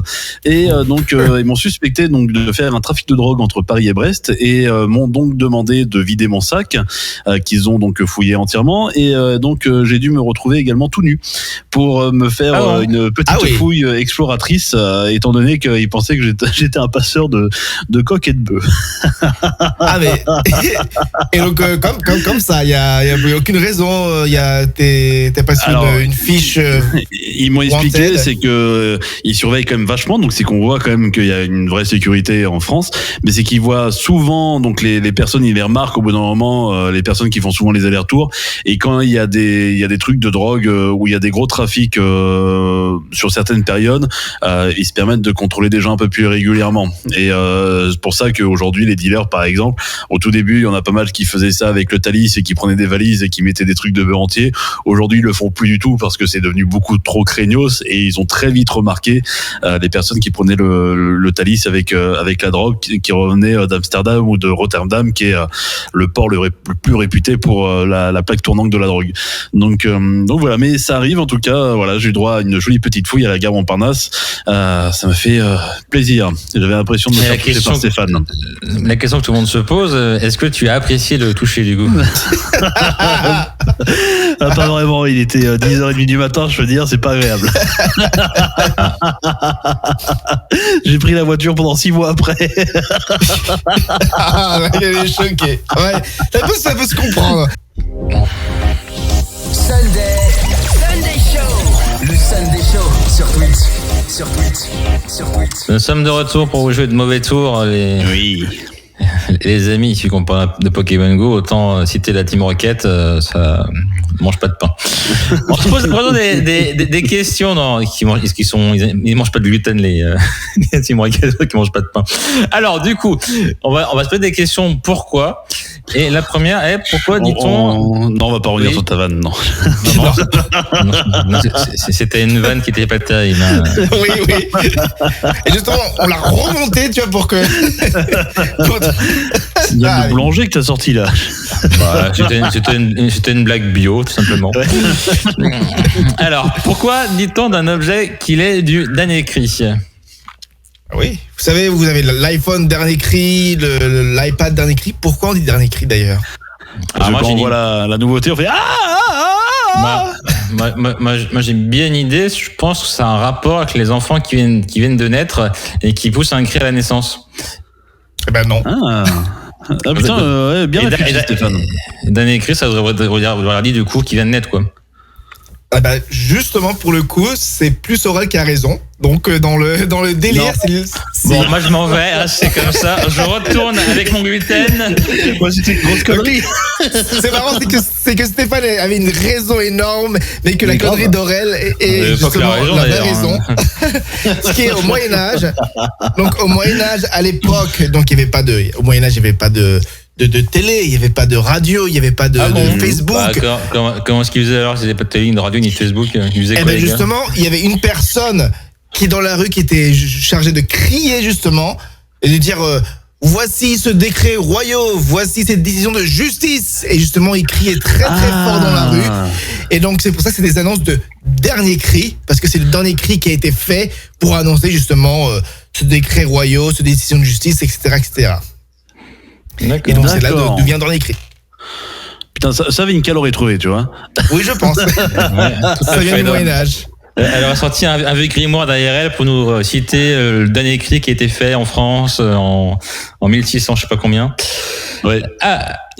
et donc ils m'ont suspecté donc de faire un trafic de drogue entre Paris et Brest et m'ont donc demandé de vider mon sac qu'ils ont donc fouillé entièrement et donc j'ai dû me retrouver également tout nu pour me faire une petite fouille exploratrice étant donné qu'ils pensaient que j'étais un passeur de coq et de bœuf. Ah mais et donc comme ça, il y a aucune raison. T'es passé une fiche. Ils m'ont expliqué, c'est que ils surveillent quand même vachement, donc c'est qu'on voit quand même qu'il y a une vraie sécurité en France, mais c'est qu'ils voient souvent donc les personnes, ils les remarquent au bout d'un moment, les personnes qui font souvent les allers-retours, et quand il y a des trucs de drogue où il y a des gros trafics sur certaines périodes, ils se permettent de contrôler des gens un peu plus régulièrement. Et c'est pour ça qu'aujourd'hui les dealers par exemple, au tout début il y en a pas mal qui faisaient ça avec le Thalys et qui prenaient des valises et qui mettaient des trucs de bœuf entier. Aujourd'hui ils le font plus du tout parce que c'est devenu beaucoup trop craignos et ils ont très vite remarqué les personnes qui prenaient le Thalys avec la drogue qui revenait d'Amsterdam ou de Rotterdam qui est le port le plus réputé pour la plaque tournante de la drogue. Donc voilà, mais ça arrive en tout cas. Voilà, j'ai eu droit à une jolie petite fouille à la gare Montparnasse. Ça m'a fait plaisir. J'avais l'impression de me faire toucher par Stéphane. La question que tout le monde se pose, est-ce que tu as apprécié le toucher du coup? Pas vraiment, il était 10h30 du matin, je veux dire, c'est pas agréable. J'ai pris la voiture pendant 6 mois après. Il est choqué. Ouais, ça peut se comprendre. Sunday Show. Le Sunday Show sur Twitch. Nous sommes de retour pour vous jouer de mauvais tours. Les amis, si on parle de Pokémon Go, autant citer la Team Rocket, ça mange pas de pain. On se pose vraiment des questions ils mangent pas de gluten les Team Rocket qui mangent pas de pain. Alors du coup, on va se poser des questions pourquoi. Et la première est pourquoi dit-on Non, on va pas revenir sur ta vanne, non. Non, c'était une vanne qui était pas terrible. Hein. Oui. Et justement, on l'a remonté, tu vois, pour que. C'est le boulanger que t'as sorti là. Bah, c'était une blague bio, tout simplement. Ouais. Alors, pourquoi dit-on d'un objet qu'il est du dernier cri? Oui, vous savez, vous avez l'iPhone dernier cri, l'iPad dernier cri. Pourquoi on dit dernier cri d'ailleurs? Quand on voit la nouveauté, on fait Moi j'ai bien une idée. Je pense que c'est un rapport avec les enfants qui viennent de naître et qui poussent un cri à la naissance. Eh ben non. Ah putain, bien réfléchi, Stéphane. Dernier cri, ça devrait dire du coup qui vient de naître quoi. Ah bah justement pour le coup c'est plus Aurel qui a raison. Donc dans le délire Bon moi je m'en vais, hein, c'est comme ça. Je retourne avec mon gluten. Moi c'était une grosse connerie. C'est marrant, c'est que Stéphane avait une raison énorme, mais que la connerie d'Aurel est justement la vraie raison. Ce qui est au Moyen-Âge. Donc au Moyen-Âge, à l'époque, donc il y avait pas de télé, il n'y avait pas de radio, il n'y avait pas de Facebook. Comment est-ce qu'ils faisaient alors s'il n'y avait pas de télé, ni de radio, ni de Facebook? Ils faisaient quoi, justement, il y avait une personne qui dans la rue qui était chargée de crier justement et de dire voici ce décret royaux, voici cette décision de justice. Et justement, il criait très très fort dans la rue. Et donc c'est pour ça que c'est des annonces de dernier cri, parce que c'est le dernier cri qui a été fait pour annoncer justement ce décret royaux, cette décision de justice, etc., etc. D'accord. Et donc c'est là d'où vient dernier cri. Putain, ça Vinca l'aurait trouvé, tu vois. Oui, je pense. Ça vient du Moyen-Âge. Elle aura sorti un vieux grimoire derrière elle pour nous citer le dernier cri qui a été fait en France en 1600, je sais pas combien. Ouais.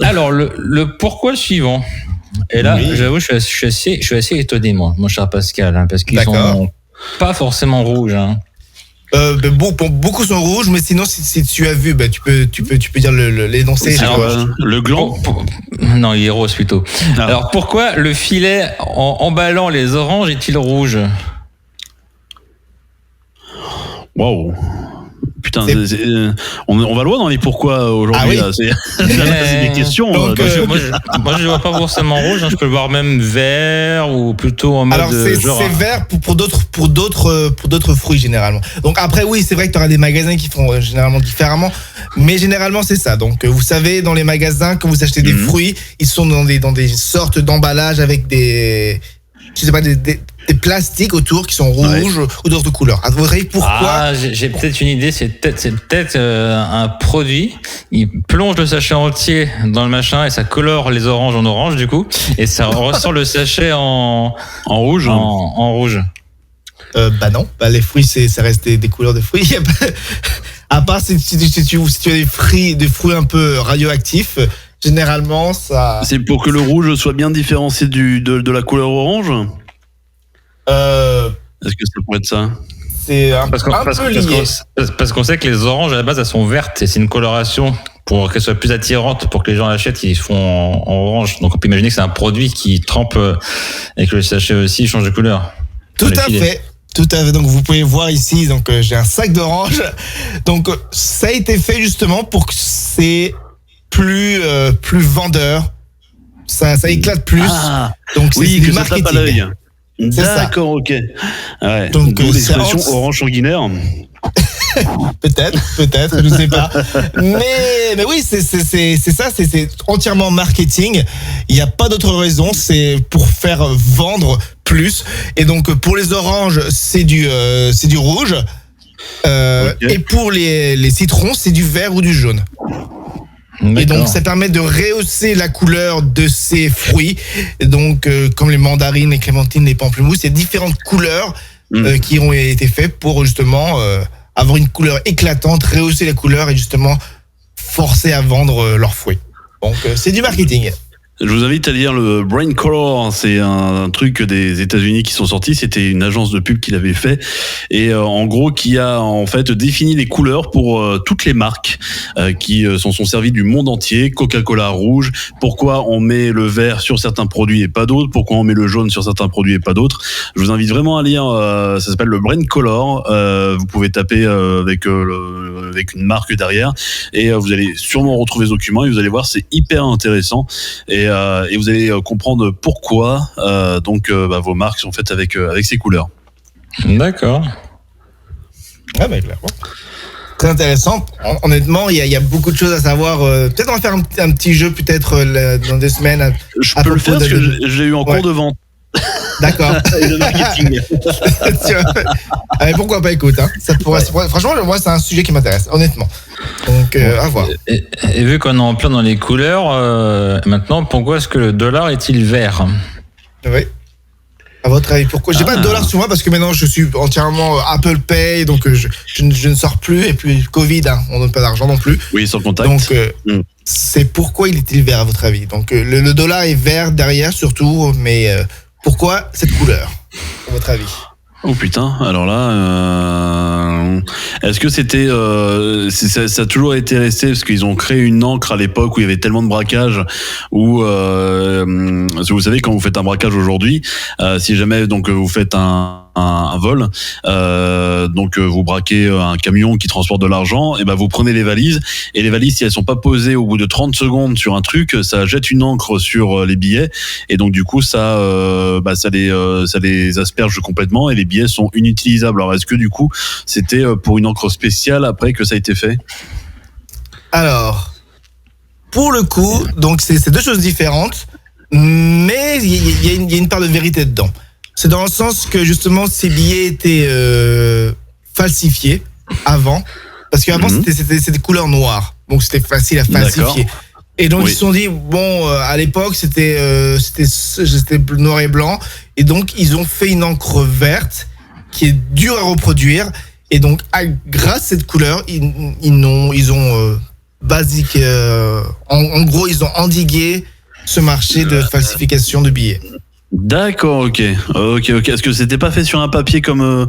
Alors le pourquoi suivant. Et là, j'avoue, je suis assez étonné moi, mon cher Pascal, hein, parce qu'ils sont pas forcément rouges. Hein. Beaucoup sont rouges, mais sinon si tu as vu, tu peux dire l'énoncé. C'est quoi, le gland? Non, il est rose plutôt. Ah. Alors pourquoi le filet en emballant les oranges est-il rouge? Waouh. Putain, on va loin dans les pourquoi aujourd'hui. Ah oui. Là. C'est des questions. Donc, Moi, je ne vois pas forcément rouge. Je peux le voir même vert ou plutôt en mode. Alors c'est vert pour d'autres fruits généralement. Donc après oui, c'est vrai que tu auras des magasins qui font généralement différemment, mais généralement c'est ça. Donc vous savez, dans les magasins, quand vous achetez des fruits, ils sont dans des sortes d'emballages avec des plastiques autour qui sont rouges ou d'autres couleurs. À votre avis, pourquoi? J'ai peut-être une idée. C'est peut-être un produit. Il plonge le sachet entier dans le machin et ça colore les oranges en orange du coup, et ça ressort le sachet en rouge. En rouge. Non. Les fruits, ça reste des couleurs de fruits. À part si tu as des fruits un peu radioactifs. Généralement, ça. C'est pour que le rouge soit bien différencié de la couleur orange. Est-ce que ça pourrait être ça? C'est Parce qu'on sait que les oranges à la base elles sont vertes et c'est une coloration pour qu'elles soient plus attirantes, pour que les gens l'achètent, ils font en orange. Donc on peut imaginer que c'est un produit qui trempe et que le sachet aussi change de couleur. Tout à fait. Donc vous pouvez voir ici, donc j'ai un sac d'orange. Donc ça a été fait justement pour que c'est plus vendeur. Ça éclate plus. Donc oui, c'est que du ça tape à marketing. l'œil. C'est ça. D'accord, ok. Ouais. Donc l'expression orange sanguinaire. Peut-être, je ne sais pas. Mais oui, c'est ça, c'est entièrement marketing. Il n'y a pas d'autre raison, c'est pour faire vendre plus. Et donc pour les oranges, c'est du rouge. Et pour les citrons, c'est du vert ou du jaune. Et donc ça permet de rehausser la couleur de ces fruits. Et donc comme les mandarines, les clémentines, les pamplemousses, il y a différentes couleurs qui ont été faites pour justement avoir une couleur éclatante, rehausser les couleurs et justement forcer à vendre leurs fruits. Donc c'est du marketing. Je vous invite à lire le Brain Color, c'est un truc des États-Unis qui sont sortis, c'était une agence de pub qui l'avait fait et en gros qui a en fait défini les couleurs pour toutes les marques qui sont servies du monde entier. Coca-Cola rouge, pourquoi on met le vert sur certains produits et pas d'autres, pourquoi on met le jaune sur certains produits et pas d'autres. Je vous invite vraiment à lire, ça s'appelle le Brain Color, vous pouvez taper avec une marque derrière et vous allez sûrement retrouver ce document et vous allez voir, c'est hyper intéressant et vous allez comprendre pourquoi vos marques sont faites avec ces couleurs. D'accord. Ah bah clairement. Très intéressant. Honnêtement, il y a beaucoup de choses à savoir. Peut-être on va faire un petit jeu peut-être dans 2 semaines. Je peux le faire parce que j'ai eu en cours de vente. D'accord. Et de marketing. Allez, pourquoi pas, écoute. Ça pourrait, franchement, moi, c'est un sujet qui m'intéresse, honnêtement. Donc, à voir. Et vu qu'on est en plein dans les couleurs, maintenant, pourquoi est-ce que le dollar est-il vert? Oui. À votre avis, pourquoi? J'ai pas de dollars sur moi parce que maintenant je suis entièrement Apple Pay, donc je ne sors plus. Et puis Covid, on donne pas d'argent non plus. Oui, sans contact. Donc c'est pourquoi il est-il vert à votre avis? Donc le dollar est vert derrière surtout, mais pourquoi cette couleur à votre avis? Oh putain, alors là, est-ce que c'était, ça a toujours été resté parce qu'ils ont créé une encre à l'époque où il y avait tellement de braquages où, vous savez, quand vous faites un braquage aujourd'hui, si jamais donc vous faites un vol, donc vous braquez un camion qui transporte de l'argent, et ben vous prenez les valises, et les valises, si elles sont pas posées au bout de 30 secondes sur un truc, ça jette une encre sur les billets, et donc du coup ça les asperge complètement et les billets sont inutilisables. Alors est-ce que du coup c'était pour une encre spéciale après que ça a été fait? Alors pour le coup, donc c'est 2 choses différentes, mais il y a une part de vérité dedans. C'est dans le sens que justement ces billets étaient falsifiés avant, parce qu'avant c'était des couleurs noires, donc c'était facile à falsifier. D'accord. Et donc ils se sont dit bon, à l'époque c'était noir et blanc, et donc ils ont fait une encre verte qui est dure à reproduire, et donc grâce à cette couleur ils ont basique, en gros ils ont endigué ce marché de falsification de billets. D'accord, ok. Est-ce que c'était pas fait sur un papier comme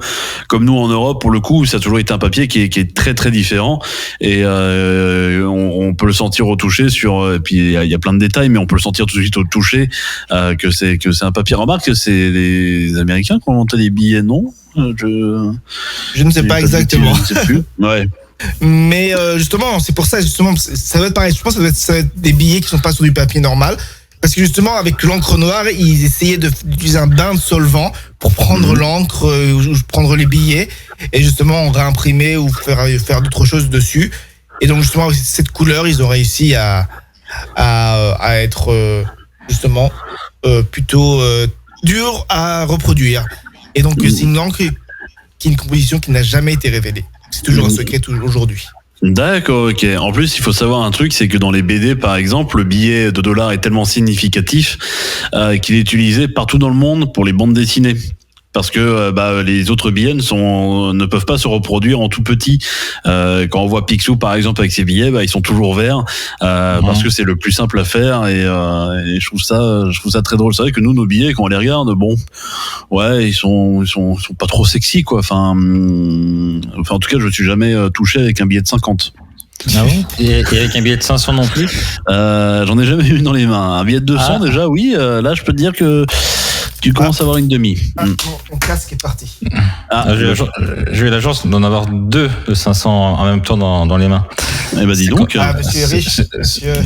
nous en Europe pour le coup? Ça a toujours été un papier qui est très très différent et on peut le sentir au toucher et puis il y a plein de détails, mais on peut le sentir tout de suite au toucher que c'est un papier. Remarque que c'est les Américains qui ont inventé les billets, non? Je ne sais pas exactement. Je ne sais plus. Ouais. Mais justement, c'est pour ça, justement, ça va être pareil. Je pense que ça va être des billets qui sont pas sur du papier normal. Parce que justement, avec l'encre noire, ils essayaient d'utiliser un bain de solvant pour prendre l'encre ou prendre les billets et justement réimprimer ou faire d'autres choses dessus. Et donc justement, avec cette couleur, ils ont réussi à être justement plutôt dur à reproduire. Et donc c'est une encre qui est une composition qui n'a jamais été révélée. C'est toujours un secret aujourd'hui. D'accord, ok. En plus, il faut savoir un truc, c'est que dans les BD, par exemple, le billet de dollar est tellement significatif qu'il est utilisé partout dans le monde pour les bandes dessinées. Parce que les autres billets ne peuvent pas se reproduire en tout petit. Quand on voit Picsou par exemple avec ses billets, ils sont toujours verts parce que c'est le plus simple à faire et je trouve ça très drôle. C'est vrai que nous nos billets quand on les regarde, ils sont pas trop sexy quoi. Enfin en tout cas je me suis jamais touché avec un billet de 50. Ah bon? Et avec un billet de 500 non plus? J'en ai jamais eu dans les mains. Un billet de 200 déjà, oui. Là, je peux te dire que tu commences à avoir une demi. Mon casque est parti. J'ai eu la chance d'en avoir 2 de 500 en même temps dans les mains. Eh ben dis donc. Monsieur est riche.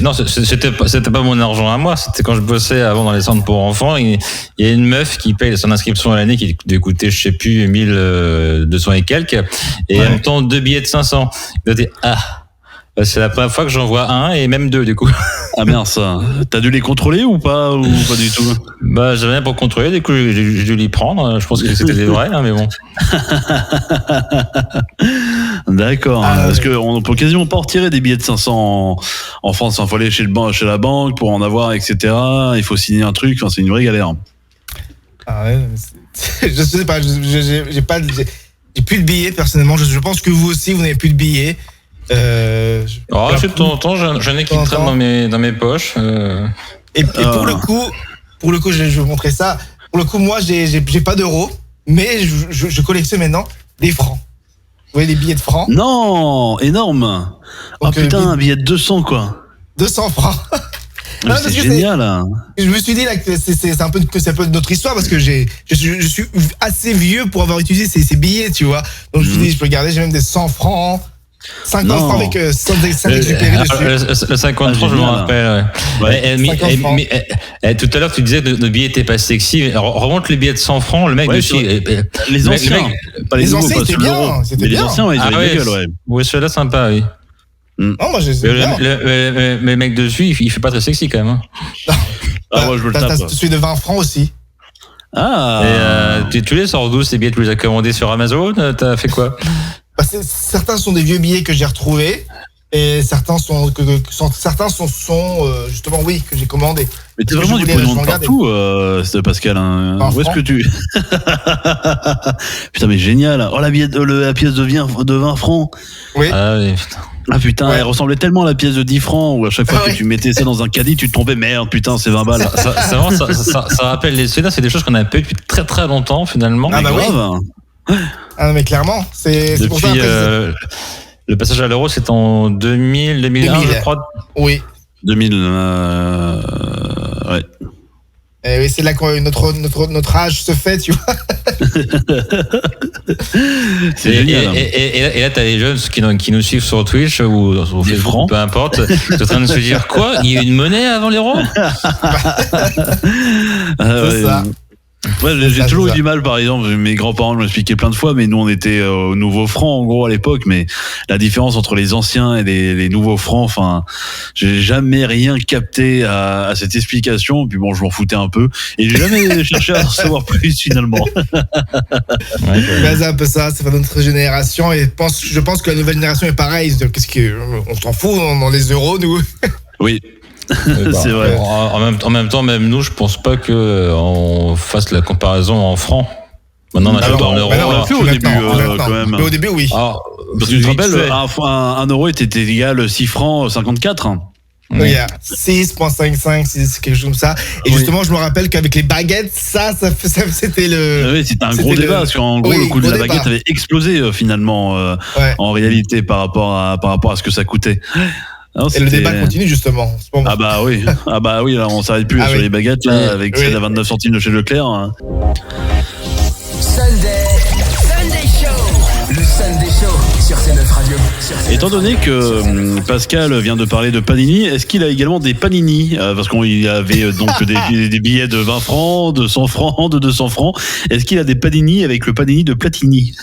Non, c'était pas mon argent à moi. C'était quand je bossais avant dans les centres pour enfants. Il y a une meuf qui paye son inscription à l'année qui devait coûter, je sais plus, 1200 et quelques. Et en même temps, 2 billets de 500. C'est la première fois que j'en vois un et même 2 du coup. Ah merde ça. T'as dû les contrôler ou pas du tout? J'avais rien pour contrôler, du coup j'ai dû les prendre. Je pense que c'était des vrais, mais bon. D'accord. Parce que on peut quasiment pas retirer des billets de 500 en France. Il faut aller chez la banque pour en avoir, etc. Il faut signer un truc. Enfin, c'est une vraie galère. Ah ouais. Je sais pas. J'ai plus de billets personnellement. Je pense que vous aussi vous n'avez plus de billets. De temps en temps, j'en ai qui traînent dans mes poches. Et pour le coup, je vais vous montrer ça. Pour le coup, moi, j'ai pas d'euros, mais je collectionne maintenant des francs. Vous voyez les billets de francs? Non, énorme. Donc, putain, un billet de 200 quoi. 200 francs. Non, c'est génial. Je me suis dit là que c'est un peu notre histoire parce que je suis assez vieux pour avoir utilisé ces billets, tu vois. Donc je me suis dit, je peux garder, j'ai même des 100 francs. 50 francs avec 5 exupéry dessus. Le 50 francs, je me rappelle. Tout à l'heure, tu disais que nos billets n'étaient pas sexy. Remonte les billets de 100 francs, le mec dessus. Les anciens. Pas les anciens, c'était bien. Mais les anciens, ils avaient des gueules, ouais. Oui, ceux-là, sympa, oui. Non, moi, je les aime bien. Mais le mec dessus, il fait pas très sexy quand même. Moi, je veux le tape. T'as celui de 20 francs aussi. Tu les sors d'où ces billets? Tu les as commandés sur Amazon? T'as fait quoi? Certains sont des vieux billets que j'ai retrouvés et certains sont justement que j'ai commandés. Mais t'es vraiment du pognon de partout, Pascal. Où est-ce que tu... Putain, mais génial. Oh, la pièce de 20 francs. Oui. Ah oui, putain. Ah putain, elle ressemblait tellement à la pièce de 10 francs où à chaque fois que tu mettais ça dans un caddie, tu te trompais, merde, putain, c'est 20 balles. Ça rappelle les souvenirs, c'est des choses qu'on a pas eu depuis très très longtemps finalement. Ah bah grave. Ah mais clairement, c'est pour ça. Le passage à l'euro, c'est en 2001, je crois. Oui. 2000, ouais. Et oui, c'est là que notre âge se fait, tu vois. C'est génial. Et là, t'as les jeunes qui nous suivent sur Twitch ou sur Facebook, peu importe, sont en train de se dire quoi? Il y a une monnaie avant l'euro? C'est ça. Ouais, j'ai toujours eu du mal, par exemple, mes grands-parents m'ont expliqué plein de fois, mais nous on était au nouveau franc en gros à l'époque, mais la différence entre les anciens et les nouveaux francs, enfin, j'ai jamais rien capté à cette explication, puis bon, je m'en foutais un peu, et j'ai jamais cherché à en savoir plus finalement. C'est un peu ça, c'est pas notre génération, et je pense que la nouvelle génération est pareille, on s'en fout dans les euros, nous. Oui. C'est vrai. En même temps, même nous, je pense pas que on fasse la comparaison en francs. Maintenant, on achète en euros. On a fait au début, quand même. Mais au début, oui. Parce que tu te rappelles, un euro était égal 6 francs 54. Donc, il y a 6.55, c'est quelque chose comme ça. Et justement, je me rappelle qu'avec les baguettes, c'était le. Oui, c'était un gros débat, parce qu'en gros, le coût de la baguette avait explosé finalement, en réalité, par rapport à ce que ça coûtait. Non, et le débat continue justement. Ah bah oui, là, on s'arrête plus sur les baguettes là, avec celle à 29 centimes de chez Leclerc. Hein. Sunday Show. Le Sunday Show sur C9 Radio. Étant donné que Pascal vient de parler de Panini, est-ce qu'il a également des Panini parce qu'il avait donc des billets de 20 francs, de 100 francs, de 200 francs. Est-ce qu'il a des Panini avec le Panini de Platini?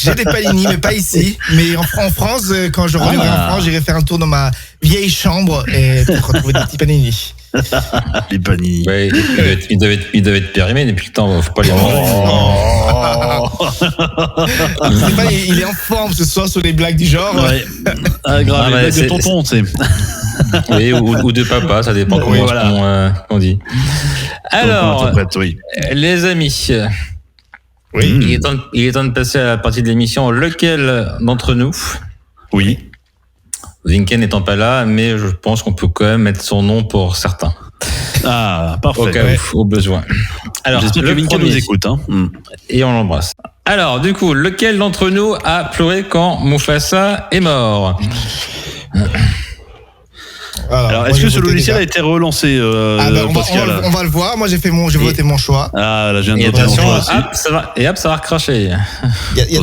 J'ai des Panini, mais pas ici. Mais en France, quand je reviendrai en France, j'irai faire un tour dans ma vieille chambre et peut-être retrouver des petits Panini. Les Panini. Ouais, il devait être périmé depuis le temps, faut pas les manger. Il est en forme ce soir sur les blagues du genre. Ouais. Ah, grave, les blagues de tonton, tu sais. Oui, ou de papa, ça dépend comment on dit. Alors, les amis, il est temps de passer à la partie de l'émission. Lequel d'entre nous, Vinken n'étant pas là, mais je pense qu'on peut quand même mettre son nom pour certains. Ah, parfait. Au cas où, au besoin. Alors, j'espère que Vinken nous écoute. Hein. Et on l'embrasse. Alors, du coup, lequel d'entre nous a pleuré quand Mufasa est mort? Alors, est-ce que ce logiciel a été relancé, Pascal? On va le voir. Moi, j'ai voté mon choix. Ah, là, je viens de voter mon choix aussi. Ça va recracher. Il y a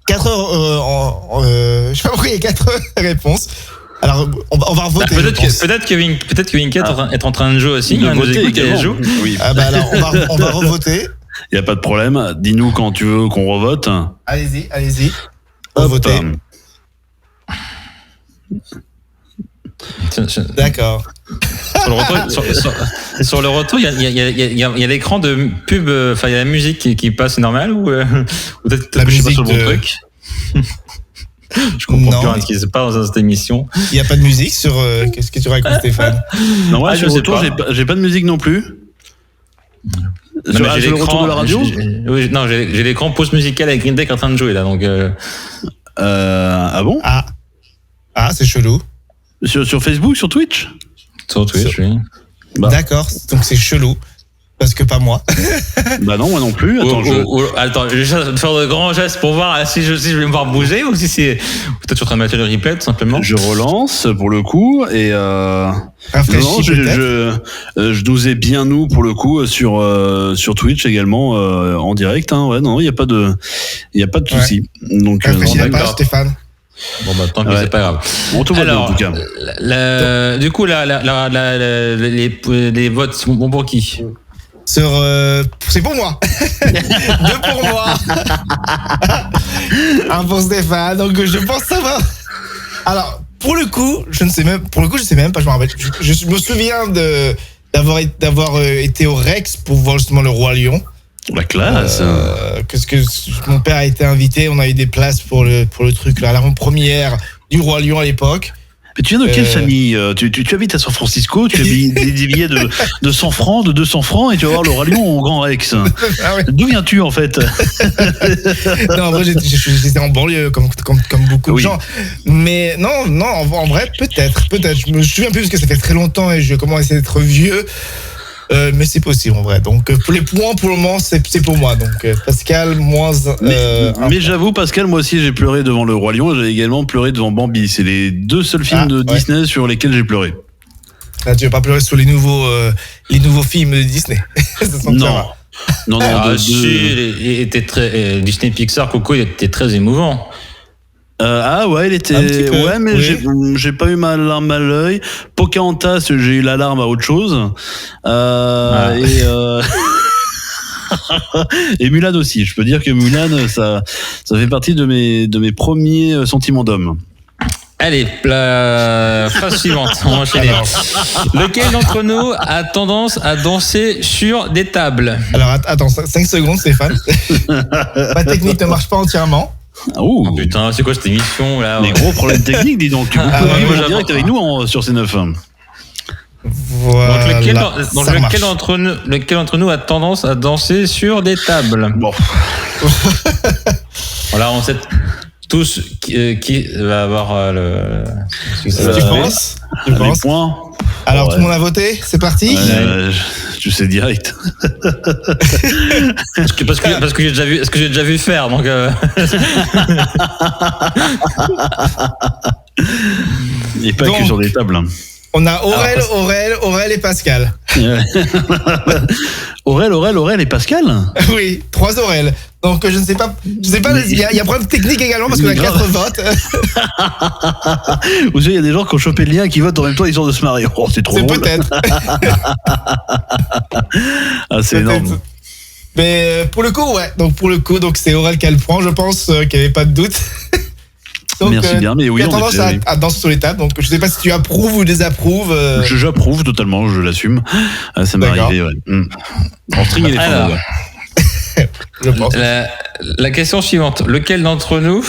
4 heures. Je sais pas pourquoi il y a 4 réponses. Alors, on va revoter. Peut-être que Vinken est en train de jouer aussi. Il joue. Oui. Alors, on va revoter. Il n'y a pas de problème. Dis-nous quand tu veux qu'on revote. Allez-y. Revotez. D'accord. Sur le retour, il y a l'écran de pub, enfin il y a la musique qui passe normal ou peut-être que je suis pas sur le bon truc. Je comprends plus rien de ce qui se passe dans cette émission. Il n'y a pas de musique sur. Qu'est-ce que tu racontes, Stéphane? Non, moi sur le retour, j'ai pas de musique non plus. J'ai le retour de la radio. J'ai l'écran pause musicale avec Green Day en train de jouer là, donc. Ah bon? Ah, c'est chelou. Sur Facebook, sur Twitch? Sur Twitch, oui. D'accord, donc c'est chelou. Parce que pas moi. Bah non, moi non plus. Attends, je vais faire de grands gestes pour voir si je vais me voir bouger ou si c'est. Peut-être je suis en train de mettre le replay, tout simplement. Je relance pour le coup et. Non, je nous ai bien nous pour le coup sur Twitch également en direct. Hein, ouais, non, il y a pas de souci. Donc. Rafraîchis la page, Stéphane. Bon bah tant pis, c'est pas grave. On te voit en tout cas. Du coup, les votes sont bons pour qui? C'est pour moi. 2 pour moi. 1 pour Stéphane. Donc je pense savoir. Alors pour le coup, je sais même pas. Je me rappelle. Je me souviens d'avoir été au Rex pour voir justement le Roi Lion. La classe. Que mon père a été invité. On a eu des places pour le truc là, la première du Roi Lion à l'époque. Mais tu viens de quelle famille? Tu habites à San Francisco, tu as des billets de 100 francs, de 200 francs et tu vas voir le Roi Lion au Grand Rex. Ah ouais. D'où viens-tu en fait? Non, moi j'étais en banlieue comme beaucoup de gens. Mais non, en vrai, peut-être. Je me souviens plus parce que ça fait très longtemps et je commence à essayer d'être vieux. Mais c'est possible en vrai. Donc pour les points pour le moment c'est pour moi. Donc Pascal moins. Mais j'avoue Pascal, moi aussi j'ai pleuré devant le Roi Lion et j'ai également pleuré devant Bambi. C'est les 2 seuls films de Disney sur lesquels j'ai pleuré. Ah, tu vas pas pleurer sur les nouveaux films de Disney? Non. Disney Pixar Coco, il était très émouvant. Il était. Ouais, mais j'ai pas eu ma larme à l'œil. Pocahontas, j'ai eu la larme à autre chose. Et Mulan aussi. Je peux dire que Mulan, ça fait partie de mes premiers sentiments d'homme. Allez, phrase suivante, on va enchaîner. Lequel d'entre nous a tendance à danser sur des tables? Alors attends, 5 secondes Stéphane. Ma technique ne marche pas entièrement. Oh putain, c'est quoi cette émission là? Les gros problèmes techniques, dis donc. Tu peux vivre en direct avec nous sur C9. Voilà. Donc lequel d'entre nous a tendance à danser sur des tables? Bon. Voilà, tous qui va avoir le. Tu penses Les points. Alors, Ouais. tout le monde a voté. C'est parti. Je sais direct. Parce que j'ai déjà vu, ce que j'ai déjà vu faire. Donc. Il n'est pas Donc, que sur des tables. On a Aurel et Pascal. Aurel et Pascal. Oui, 3 Aurel. Donc je ne sais pas, il y a un problème technique également parce qu'on a 4 votes. Vous savez, il y a des gens qui ont chopé le lien et qui votent en même temps, ils ont de se marier. Oh, c'est trop C'est drôle. peut-être. Ah, c'est Peut-être. énorme. Mais pour le coup, donc c'est Aurel qui a le point, je pense qu'il n'y avait pas de doute. Donc, Merci bien, mais oui, il y a en tendance effet, oui. à danser sur les tables, donc je ne sais pas si tu approuves ou désapprouves. J'approuve totalement, je l'assume. Ah, ça m'est D'accord. arrivé, ouais. En string et les Alors. ouais. Je pense. La question suivante. Lequel d'entre nous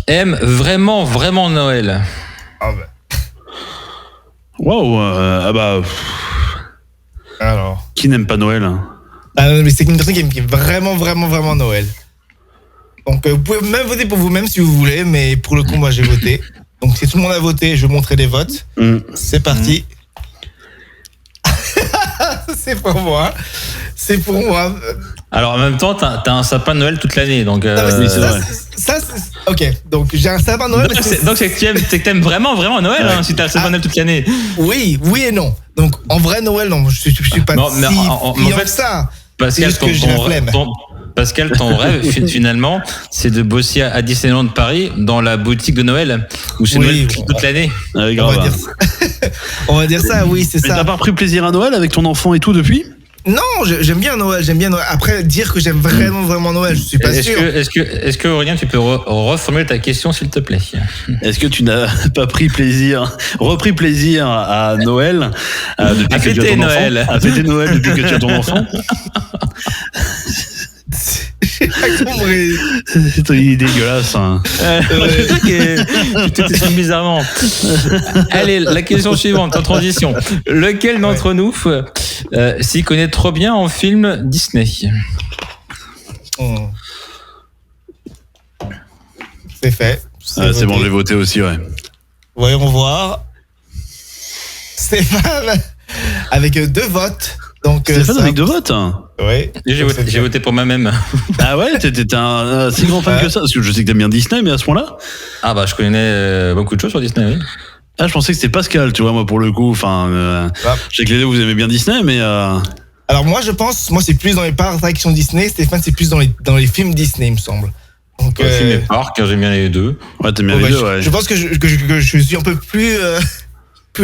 aime vraiment, vraiment Noël? Ah bah. Waouh, Alors. qui n'aime pas Noël? Ah non, mais c'est une personne qui aime vraiment, vraiment, vraiment Noël. Donc vous pouvez même voter pour vous-même si vous voulez, mais pour le coup, moi j'ai voté. Donc si tout le monde a voté, je vais montrer les votes. C'est parti. C'est pour moi. C'est pour moi. Alors en même temps, t'as un sapin de Noël toute l'année, donc. Non, mais oui, c'est vrai. Ok, donc j'ai un sapin de Noël. Donc mais c'est que t'aimes vraiment, vraiment Noël, hein, si t'as le sapin de Noël toute l'année. Oui et non. Donc en vrai Noël, non, je suis pas Non, si mais en friand fait, que ça. Pascal, juste que j'ai la flemme. Pascal, ton rêve, finalement, c'est de bosser à Disneyland Paris dans la boutique de Noël, où c'est Oui, Noël bon. toute l'année. Ah, On grave. va dire ça. On va dire ça, oui, c'est Mais t'as ça. pas pris plaisir à Noël avec ton enfant et tout depuis? Non, j'aime bien Noël, Après, dire que j'aime vraiment, vraiment Noël, je suis pas sûr. Est-ce que Aurélien, tu peux reformuler ta question, s'il te plaît? Est-ce que tu n'as pas repris plaisir à Noël depuis À que tu as fêter ton Noël. enfant? À fêter Noël depuis que tu as ton enfant? J'ai pas compris. Il est dégueulasse. Hein. Tu t'exprimes bizarrement. Allez, la question suivante, en transition. Lequel d'entre nous s'y connaît trop bien en film Disney? C'est fait. C'est bon, j'ai voté aussi, ouais. Voyons voir. Stéphane, avec 2 votes. Donc, Stéphane avec 2 votes. Hein. Oui. J'ai voté pour moi-même. Ah ouais, t'étais un si grand fan que ça? Parce que je sais que t'aimes bien Disney, mais à ce point-là? Ah bah je connais beaucoup de choses sur Disney, oui. Ah, je pensais que c'était Pascal, tu vois, moi pour le coup. Enfin, je sais que les deux vous aimez bien Disney, mais. Alors moi c'est plus dans les parcs d'attractions Disney. Stéphane, c'est plus dans les films Disney, il me semble. Donc, Film et parc, j'aime bien les deux. Ouais, t'aimes bien bon, les bah, deux, ouais. je pense que je suis un peu plus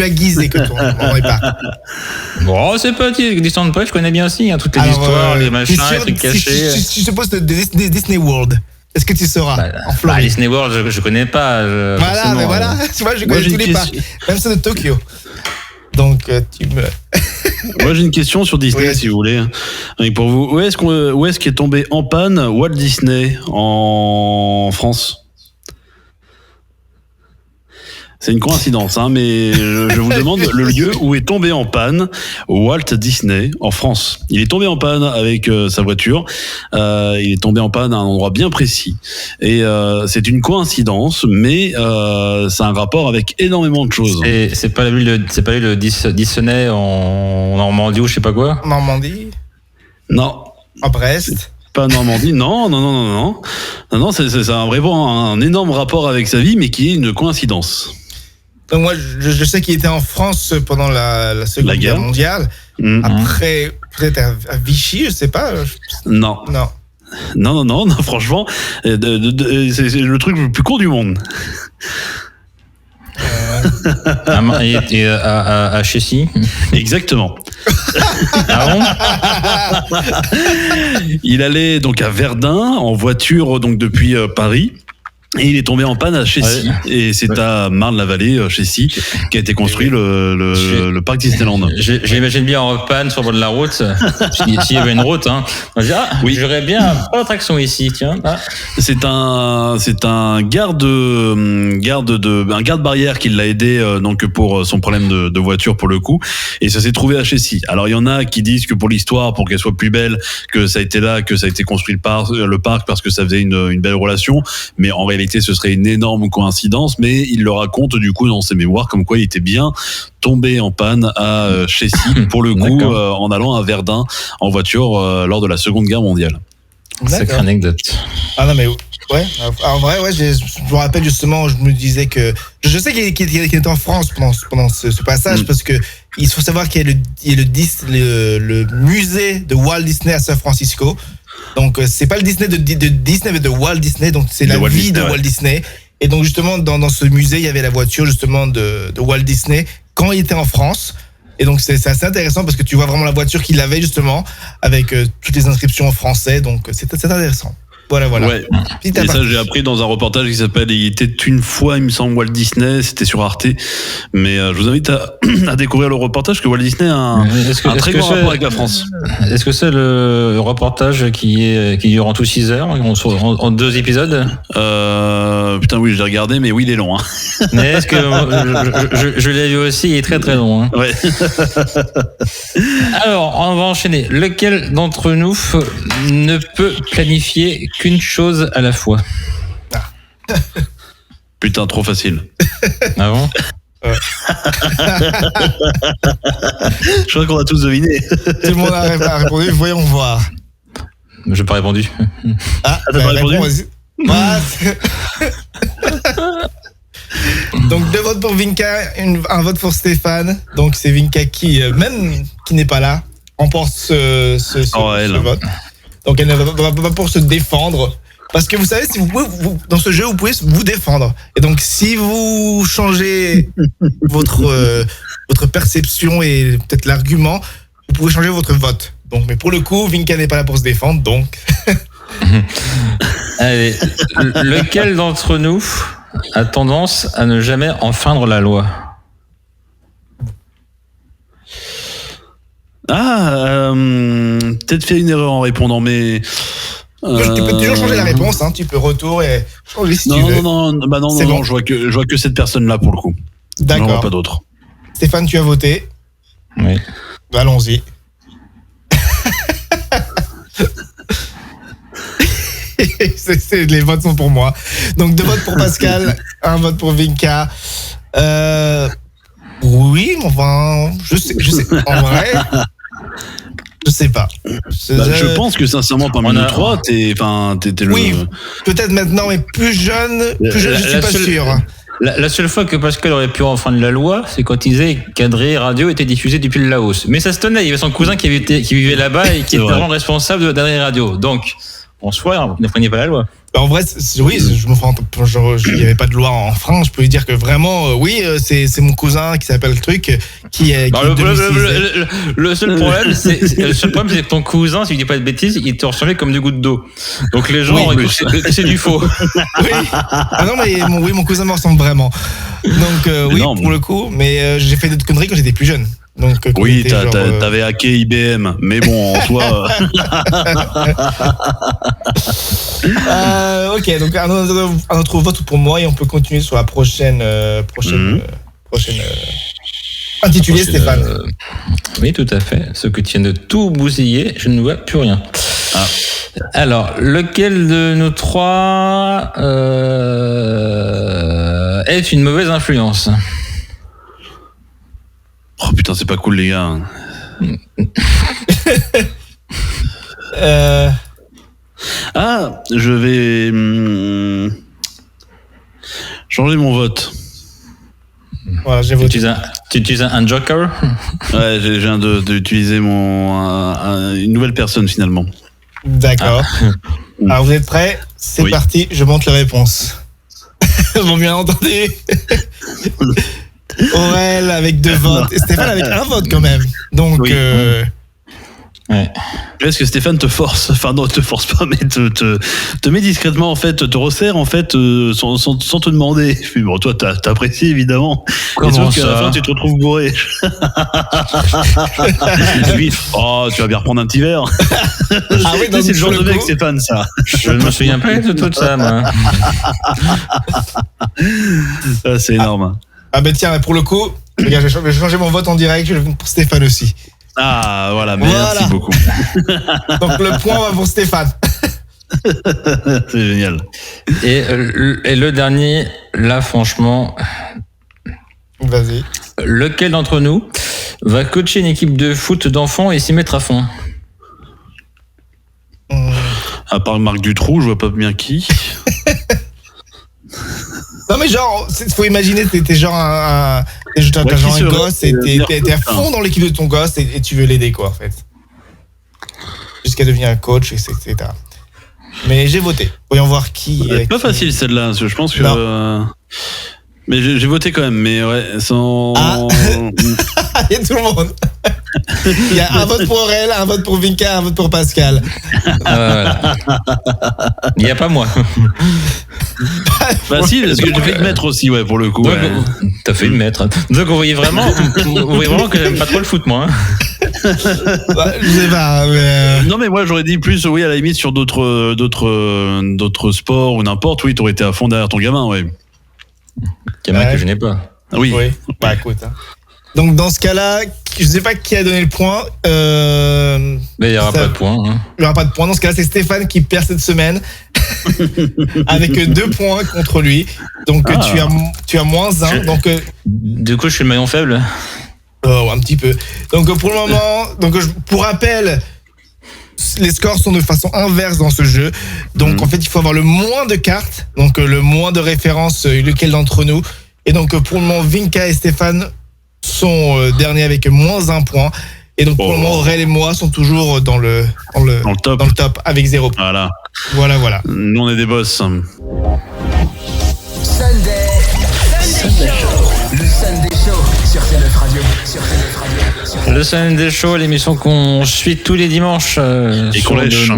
aiguisé que toi dans les parcs. Bon, c'est pas Disneyland Paris, je connais bien aussi, hein, toutes les histoires, les machins, les trucs cachés. Si je te pose de Disney World, est-ce que tu sauras en Floride? Disney World, je connais pas. Voilà, forcément, mais voilà, tu vois, je connais j'ai tous une les parcs, question. même ceux de Tokyo. Donc tu me. Moi, j'ai une question sur Disney, Oui. si vous voulez. Et pour vous, où est-ce qu'est tombé en panne Walt Disney en France? C'est une coïncidence, hein, mais je vous demande le lieu où est tombé en panne Walt Disney en France. Il est tombé en panne avec sa voiture. Il est tombé en panne à un endroit bien précis. Et c'est une coïncidence, mais ça a un rapport avec énormément de choses. C'est pas la ville de Disney en Normandie ou je sais pas quoi. Normandie, Non. à Brest. Pas Normandie, non, c'est un énorme rapport avec sa vie, mais qui est une coïncidence. Donc moi, je sais qu'il était en France pendant la Seconde La guerre. Guerre mondiale. Mhm. Après, peut-être à Vichy, je sais pas. Non, Non. franchement, c'est le truc le plus court du monde. À Chessy. Exactement. Ah bon? Il allait donc à Verdun en voiture donc depuis Paris. Et il est tombé en panne à Chessy. Ouais. Et c'est à Marne-la-Vallée, Chessy, qui a été construit le parc Disneyland. J'imagine bien en panne sur le bord de la route. S'il y avait une route, hein. On va dire, Oui. j'aurais bien pas d'attraction ici, tiens. Ah. C'est un garde barrière qui l'a aidé donc pour son problème de voiture pour le coup, et ça s'est trouvé à Chessy. Alors il y en a qui disent que pour l'histoire, pour qu'elle soit plus belle, que ça a été là, que ça a été construit le parc parce que ça faisait une belle relation, mais en réalité réalité, ce serait une énorme coïncidence, mais il le raconte du coup dans ses mémoires comme quoi il était bien tombé en panne à Chessy, pour le coup, en allant à Verdun en voiture lors de la Seconde Guerre mondiale. Sacrée anecdote. Ah non mais ouais, en vrai ouais, je me rappelle justement, je me disais que je sais qu'il était en France pendant ce passage, parce que il faut savoir qu'il y a le musée de Walt Disney à San Francisco. Donc c'est pas le Disney de Disney, mais de Walt Disney, donc c'est la vie de Walt Disney. Et donc justement dans ce musée il y avait la voiture justement de Walt Disney quand il était en France. Et donc c'est assez intéressant parce que tu vois vraiment la voiture qu'il avait justement avec toutes les inscriptions en français, donc c'est intéressant. Voilà. Ouais. Et ça, j'ai appris dans un reportage qui s'appelle Il était une fois, il me semble, Walt Disney. C'était sur Arte. Mais je vous invite à découvrir le reportage, que Walt Disney a un très grand rapport avec la France. Est-ce que c'est le reportage qui dure en tout 6 heures, en 2 épisodes? Putain, oui, j'ai regardé, mais oui, il est long. Hein. Mais est-ce que je l'ai vu aussi, il est très très long. Hein. Ouais. Alors, on va enchaîner. Lequel d'entre nous ne peut planifier qu'une chose à la fois? Putain, trop facile. Ah bon? Je crois qu'on a tous deviné. Tout le monde a répondu, voyons voir. J'ai pas répondu. Ah, t'as pas répondu? Vas-y. Donc 2 votes pour Vinka, un vote pour Stéphane. Donc c'est Vinka qui, même qui n'est pas là, remporte ce vote. Donc elle ne va pas pour se défendre. Parce que vous savez, si vous dans ce jeu, vous pouvez vous défendre. Et donc si vous changez votre perception et peut-être l'argument, vous pouvez changer votre vote. Donc, mais pour le coup, Vinka n'est pas là pour se défendre, donc... Allez, lequel d'entre nous a tendance à ne jamais enfreindre la loi? Peut-être fait une erreur en répondant, mais... Tu peux toujours changer la réponse, hein. Tu peux retour et changer si tu veux. Non, je vois que cette personne-là pour le coup. D'accord. Je vois pas d'autre. Stéphane, tu as voté. Oui. Allons-y. Les votes sont pour moi. Donc 2 votes pour Pascal, 1 vote pour Vinka. Oui, enfin, je sais. En vrai, je sais pas. Je pense que sincèrement, parmi nous trois, t'es le. Oui, peut-être maintenant, mais plus jeune, je suis pas sûr. La seule fois que Pascal aurait pu enfreindre la loi, c'est quand il disait qu'Adré Radio était diffusé depuis le Laos. Mais ça se tenait, il y avait son cousin qui vivait là-bas et qui était vraiment responsable d'Adré Radio. Donc, en soi, on n'enfreignait pas la loi. En vrai, oui, il n'y avait pas de loi en France. Je peux lui dire que vraiment, oui, c'est mon cousin qui s'appelle le truc qui le seul problème, c'est que ton cousin, si je dis pas de bêtises, il te ressemblait comme 2 gouttes d'eau. Donc les gens, c'est du faux. Oui. Ah non, mais mon cousin me ressemble vraiment. Donc oui, pour le coup, mais j'ai fait d'autres conneries quand j'étais plus jeune. Donc, oui, t'avais hacké IBM, mais bon, en soi. Ok, donc un autre vote pour moi et on peut continuer sur la prochaine intitulée, Stéphane. Oui, tout à fait. Ce que tu viens de tout bousiller, je ne vois plus rien. Ah. Alors, lequel de nous trois est une mauvaise influence? Oh putain, c'est pas cool, les gars. Je vais changer mon vote. Voilà, j'ai voté. Tu utilises un joker? Ouais, je viens d'utiliser une nouvelle personne finalement. D'accord. Alors vous êtes prêts? C'est parti, je montre les réponses. Bon, bien entendu. Aurel avec 2 votes et Stéphane avec 1 vote quand même. Donc oui. Ouais. Est-ce que Stéphane te force, enfin non, te force pas, mais te met discrètement en fait, te resserre en fait sans te demander. Bon, toi t'apprécies évidemment. Comment et sauf qu'à la fin tu te retrouves bourré. Oh, tu vas bien reprendre un petit verre. Ah oui, c'est le genre de mec, Stéphane, ça. Je ne me souviens pas de tout ça, moi. C'est énorme. Ah ben tiens, pour le coup, regarde, je vais changer mon vote en direct, je le vote pour Stéphane aussi. Ah voilà, merci beaucoup. Donc le point va pour Stéphane. C'est génial. Et le dernier, là, franchement, Vas-y. lequel d'entre nous va coacher une équipe de foot d'enfants et s'y mettre à fond? À part Marc Dutroux, je vois pas bien qui. Non mais genre, faut imaginer, t'es genre t'as Ouais, genre qui un serait- gosse et t'es à fond dans l'équipe de ton gosse et tu veux l'aider quoi en fait. Jusqu'à devenir un coach, etc. Mais j'ai voté. Voyons voir qui. C'est pas facile celle-là, parce que je pense que. Mais j'ai voté quand même, mais ouais, sans. Ah. Il y a tout le monde. Il y a un vote pour Aurel, un vote pour Vinka, un vote pour Pascal. Voilà. Il n'y a pas moi. Bah si, parce que j'ai fait de mettre aussi, ouais, pour le coup. Donc, Ouais. t'as fait une maître. Donc vous voyez vraiment que j'aime pas trop le foot, moi. Bah, je sais pas, mais. Non mais moi j'aurais dit plus, oui, à la limite sur d'autres sports ou n'importe, oui, t'aurais été à fond derrière ton gamin, ouais. Gamin Ouais. que je n'ai pas. Oui. Oui. Bah écoute. Hein. Donc dans ce cas-là, je sais pas qui a donné le point. Mais il n'y aura Ça- pas de point. Hein. Il n'y aura pas de point. Dans ce cas-là, c'est Stéphane qui perd cette semaine. Avec 2 points contre lui. Donc tu as moins 1. Donc Du coup, je suis le maillon faible. un petit peu. Donc pour le moment, pour rappel, les scores sont de façon inverse dans ce jeu. Donc en fait, il faut avoir le moins de cartes, donc le moins de références, lequel d'entre nous. Et donc pour le moment, Vinka et Stéphane sont derniers avec moins 1 point. Et donc pour le moment, Aurel et moi sont toujours dans le top avec 0 point. Voilà. Nous on est des boss. Sunday Show. Le Sunday Show sur CNF Radio. Le Sunday Show, l'émission qu'on suit tous les dimanches. Et qu'on lèche.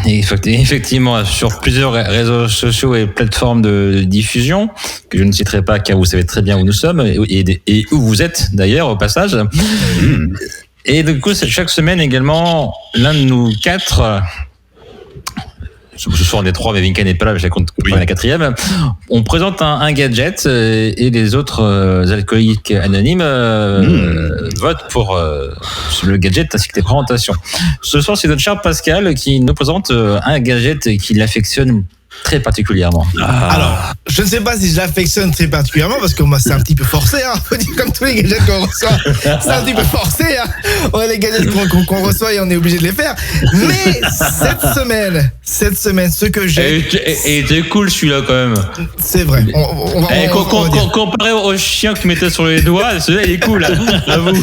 Effectivement, sur plusieurs réseaux sociaux et plateformes de diffusion, que je ne citerai pas car vous savez très bien où nous sommes et où vous êtes d'ailleurs au passage. Et du coup, c'est chaque semaine également, l'un de nous 4... Ce soir on est 3, mais Vinka n'est pas là, je la compte la 4e. On présente un gadget et les autres alcooliques anonymes votent pour le gadget ainsi que les présentations. Ce soir, c'est notre cher Pascal qui nous présente un gadget qu'il affectionne très particulièrement. Alors, je ne sais pas si je l'affectionne très particulièrement parce que moi c'est un petit peu forcé, hein. Faut dire, comme tous les gadgets qu'on reçoit, c'est un petit peu forcé, hein. On a les gadgets qu'on reçoit et on est obligé de les faire. Mais cette semaine, ce que j'ai, Et t'es cool celui-là quand même. c'est vrai. On va dire. Comparé au chien que tu mettais sur les doigts, celui-là il est cool, j'avoue.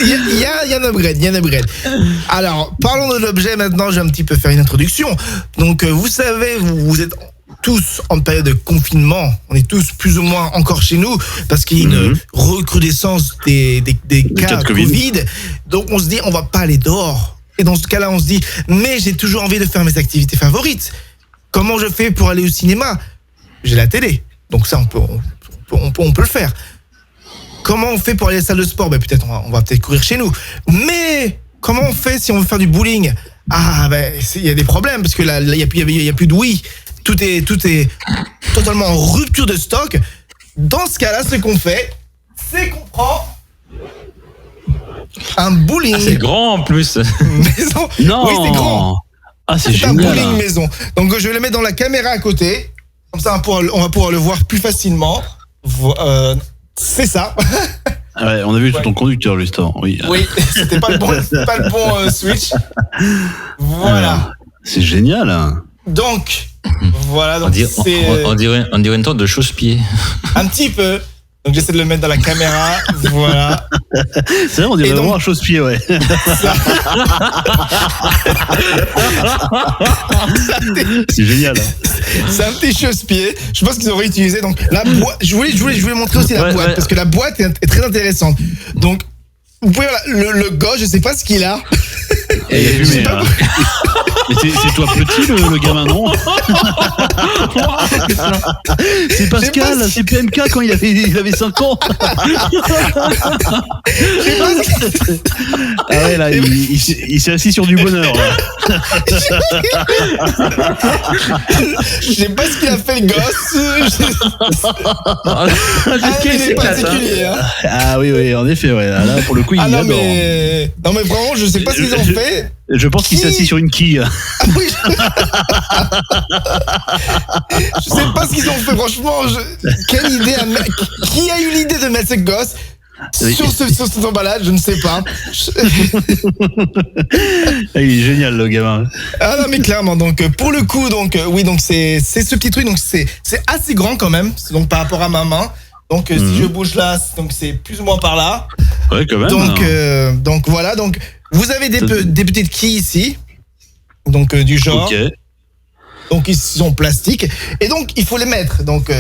Il y a un upgrade. Alors, parlons de l'objet maintenant. Je vais un petit peu faire une introduction. Donc, vous savez, vous êtes tous en période de confinement. On est tous plus ou moins encore chez nous parce qu'il y a une recrudescence des cas de Covid. Donc, on se dit, on va pas aller dehors. Et dans ce cas-là, on se dit, mais j'ai toujours envie de faire mes activités favorites. Comment je fais pour aller au cinéma? J'ai la télé. Donc ça, on peut le faire. Comment on fait pour aller à la salle de sport? Peut-être on va peut-être courir chez nous. Mais comment on fait si on veut faire du bowling? Il y a des problèmes parce que là il y a plus de Wii. Tout est totalement en rupture de stock. Dans ce cas-là, ce qu'on fait, c'est qu'on prend un bowling C'est grand en plus. maison. Non. Oui, c'est grand. Ah, c'est C'est un génial. bowling maison. Donc je vais le mettre dans la caméra à côté. Comme ça, on va pouvoir le voir plus facilement. C'est ça. Ah ouais, on a vu ton conducteur justement. Oui. Oui, c'était pas le bon switch. Voilà. C'est génial. Donc, voilà. On Donc dirait une sorte de chausse-pied. un petit peu. Donc j'essaie de le mettre dans la caméra. Voilà. C'est vrai, on dirait Et donc- vraiment un chausse-pied, ouais. C'est génial. C'est un petit chausse-pied. Je pense qu'ils auraient utilisé donc la boîte. Je voulais montrer aussi la boîte parce que la boîte est très intéressante. Donc vous pouvez voir le gars, je sais pas ce qu'il a. Et il a fumé, là. Mais c'est toi petit, le gamin, non? C'est Pascal, pas c'est PMK quand il avait 5 ans. Ah ouais, là, il s'est assis sur du bonheur, là. Je sais pas ce qu'il a fait le gosse. Mais il est particulier. Hein. Ah oui, en effet, ouais. Là, pour le coup, il Ah non adore. mais vraiment, je sais pas ce qu'ils ont fait. Je pense qu'il s'est assis sur une quille. bowling. Ah oui, je sais pas ce qu'ils ont fait, franchement. Quelle idée qui a eu l'idée de mettre ce gosse sur cet emballage, je ne sais pas. Il est génial, le gamin. Ah non, mais clairement, donc pour le coup, oui, donc c'est ce petit truc, donc c'est assez grand quand même, donc par rapport à ma main. Donc si je bouge là, donc c'est plus ou moins par là. Ouais, quand même. Donc voilà, donc vous avez des petites quilles ici, donc du genre. Ok. Donc ils sont plastiques et donc il faut les mettre. Donc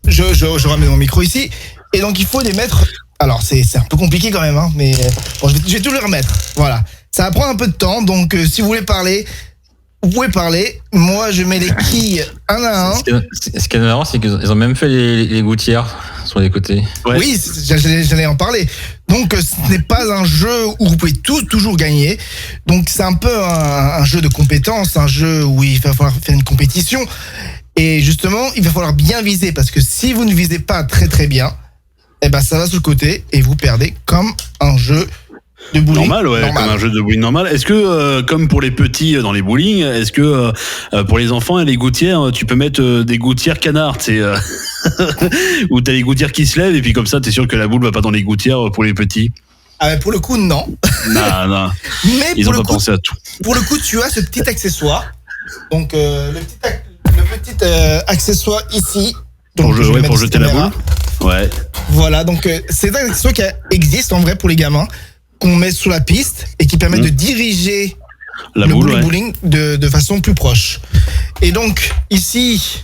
je ramène mon micro ici et donc il faut les mettre. Alors c'est un peu compliqué quand même, hein, mais bon, je vais tout les remettre. Voilà, ça va prendre un peu de temps. Donc si vous voulez parler, vous pouvez parler. Moi je mets les quilles un à un. Ce qui est marrant, c'est qu'ils ont même fait les gouttières sur les côtés. Ouais. Oui, j'allais en parler. Donc ce n'est pas un jeu où vous pouvez toujours gagner. Donc c'est un peu un jeu de compétences, un jeu où il va falloir faire une compétition. Et justement, il va falloir bien viser parce que si vous ne visez pas très très bien, eh ben ça va sur le côté et vous perdez comme un jeu de bowling normal. Comme un jeu de bowling normal. Est-ce que, comme pour les petits dans les bowling, est-ce que pour les enfants et les gouttières, tu peux mettre des gouttières canards, tu sais, où t'as les gouttières qui se lèvent et puis comme ça, t'es sûr que la boule va pas dans les gouttières pour les petits? Ah ben pour le coup, non. Non. Mais ils ont pas pensé à tout. Pour le coup, tu as ce petit accessoire. Donc le petit accessoire ici. Donc, pour jeter la boule. Ouais. Voilà, donc c'est un accessoire qui existe en vrai pour les gamins, qu'on met sur la piste et qui permet de diriger le bowling de façon plus proche. Et donc ici,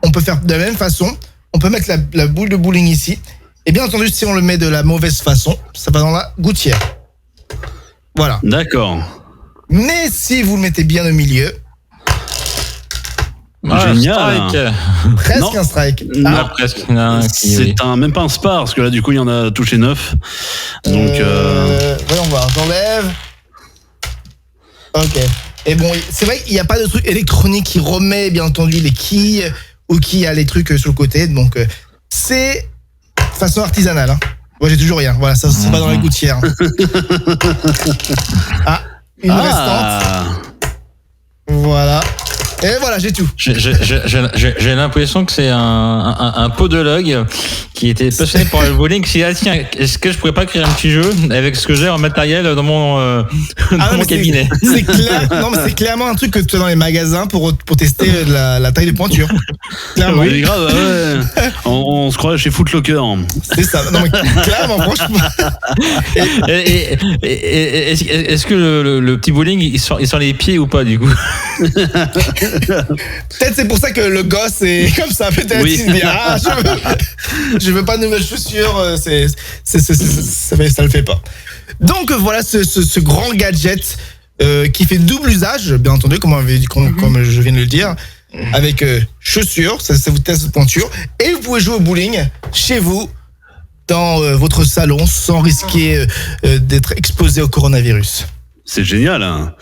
on peut faire de la même façon. On peut mettre la boule de bowling ici. Et bien entendu, si on le met de la mauvaise façon, ça va dans la gouttière. Voilà. D'accord. Mais si vous le mettez bien au milieu, génial. presque un strike. Non, presque. C'est même pas un spar, parce que là, du coup, il y en a touché 9. Donc, voyons voir, j'enlève. Ok. Et bon, c'est vrai qu'il n'y a pas de truc électronique qui remet, bien entendu, les quilles ou qui a les trucs sur le côté. Donc, c'est façon artisanale. Hein. Moi, j'ai toujours rien. Voilà, ça va dans les gouttières. Une restante. Voilà. Et voilà, j'ai tout. J'ai l'impression que c'est un podologue qui était passionné par le bowling. Si tiens, est-ce que je pourrais pas créer un petit jeu avec ce que j'ai en matériel dans mon cabinet? C'est clair. Non, mais c'est clairement un truc que tu as dans les magasins pour tester la taille des pointures. Clairement. Oui, grave. Ouais. On se croit chez Foot Locker. C'est ça. Non, mais clairement, franchement. Est-ce que le petit bowling il sort les pieds ou pas du coup? Peut-être c'est pour ça que le gosse est comme ça. Peut-être il se dit je veux pas de nouvelles chaussures. Ça le fait pas. Donc voilà ce grand gadget qui fait double usage, bien entendu, comme je viens de le dire, avec chaussures, ça vous teste de pointure, et vous pouvez jouer au bowling chez vous dans votre salon sans risquer d'être exposé au coronavirus. C'est génial. Hein.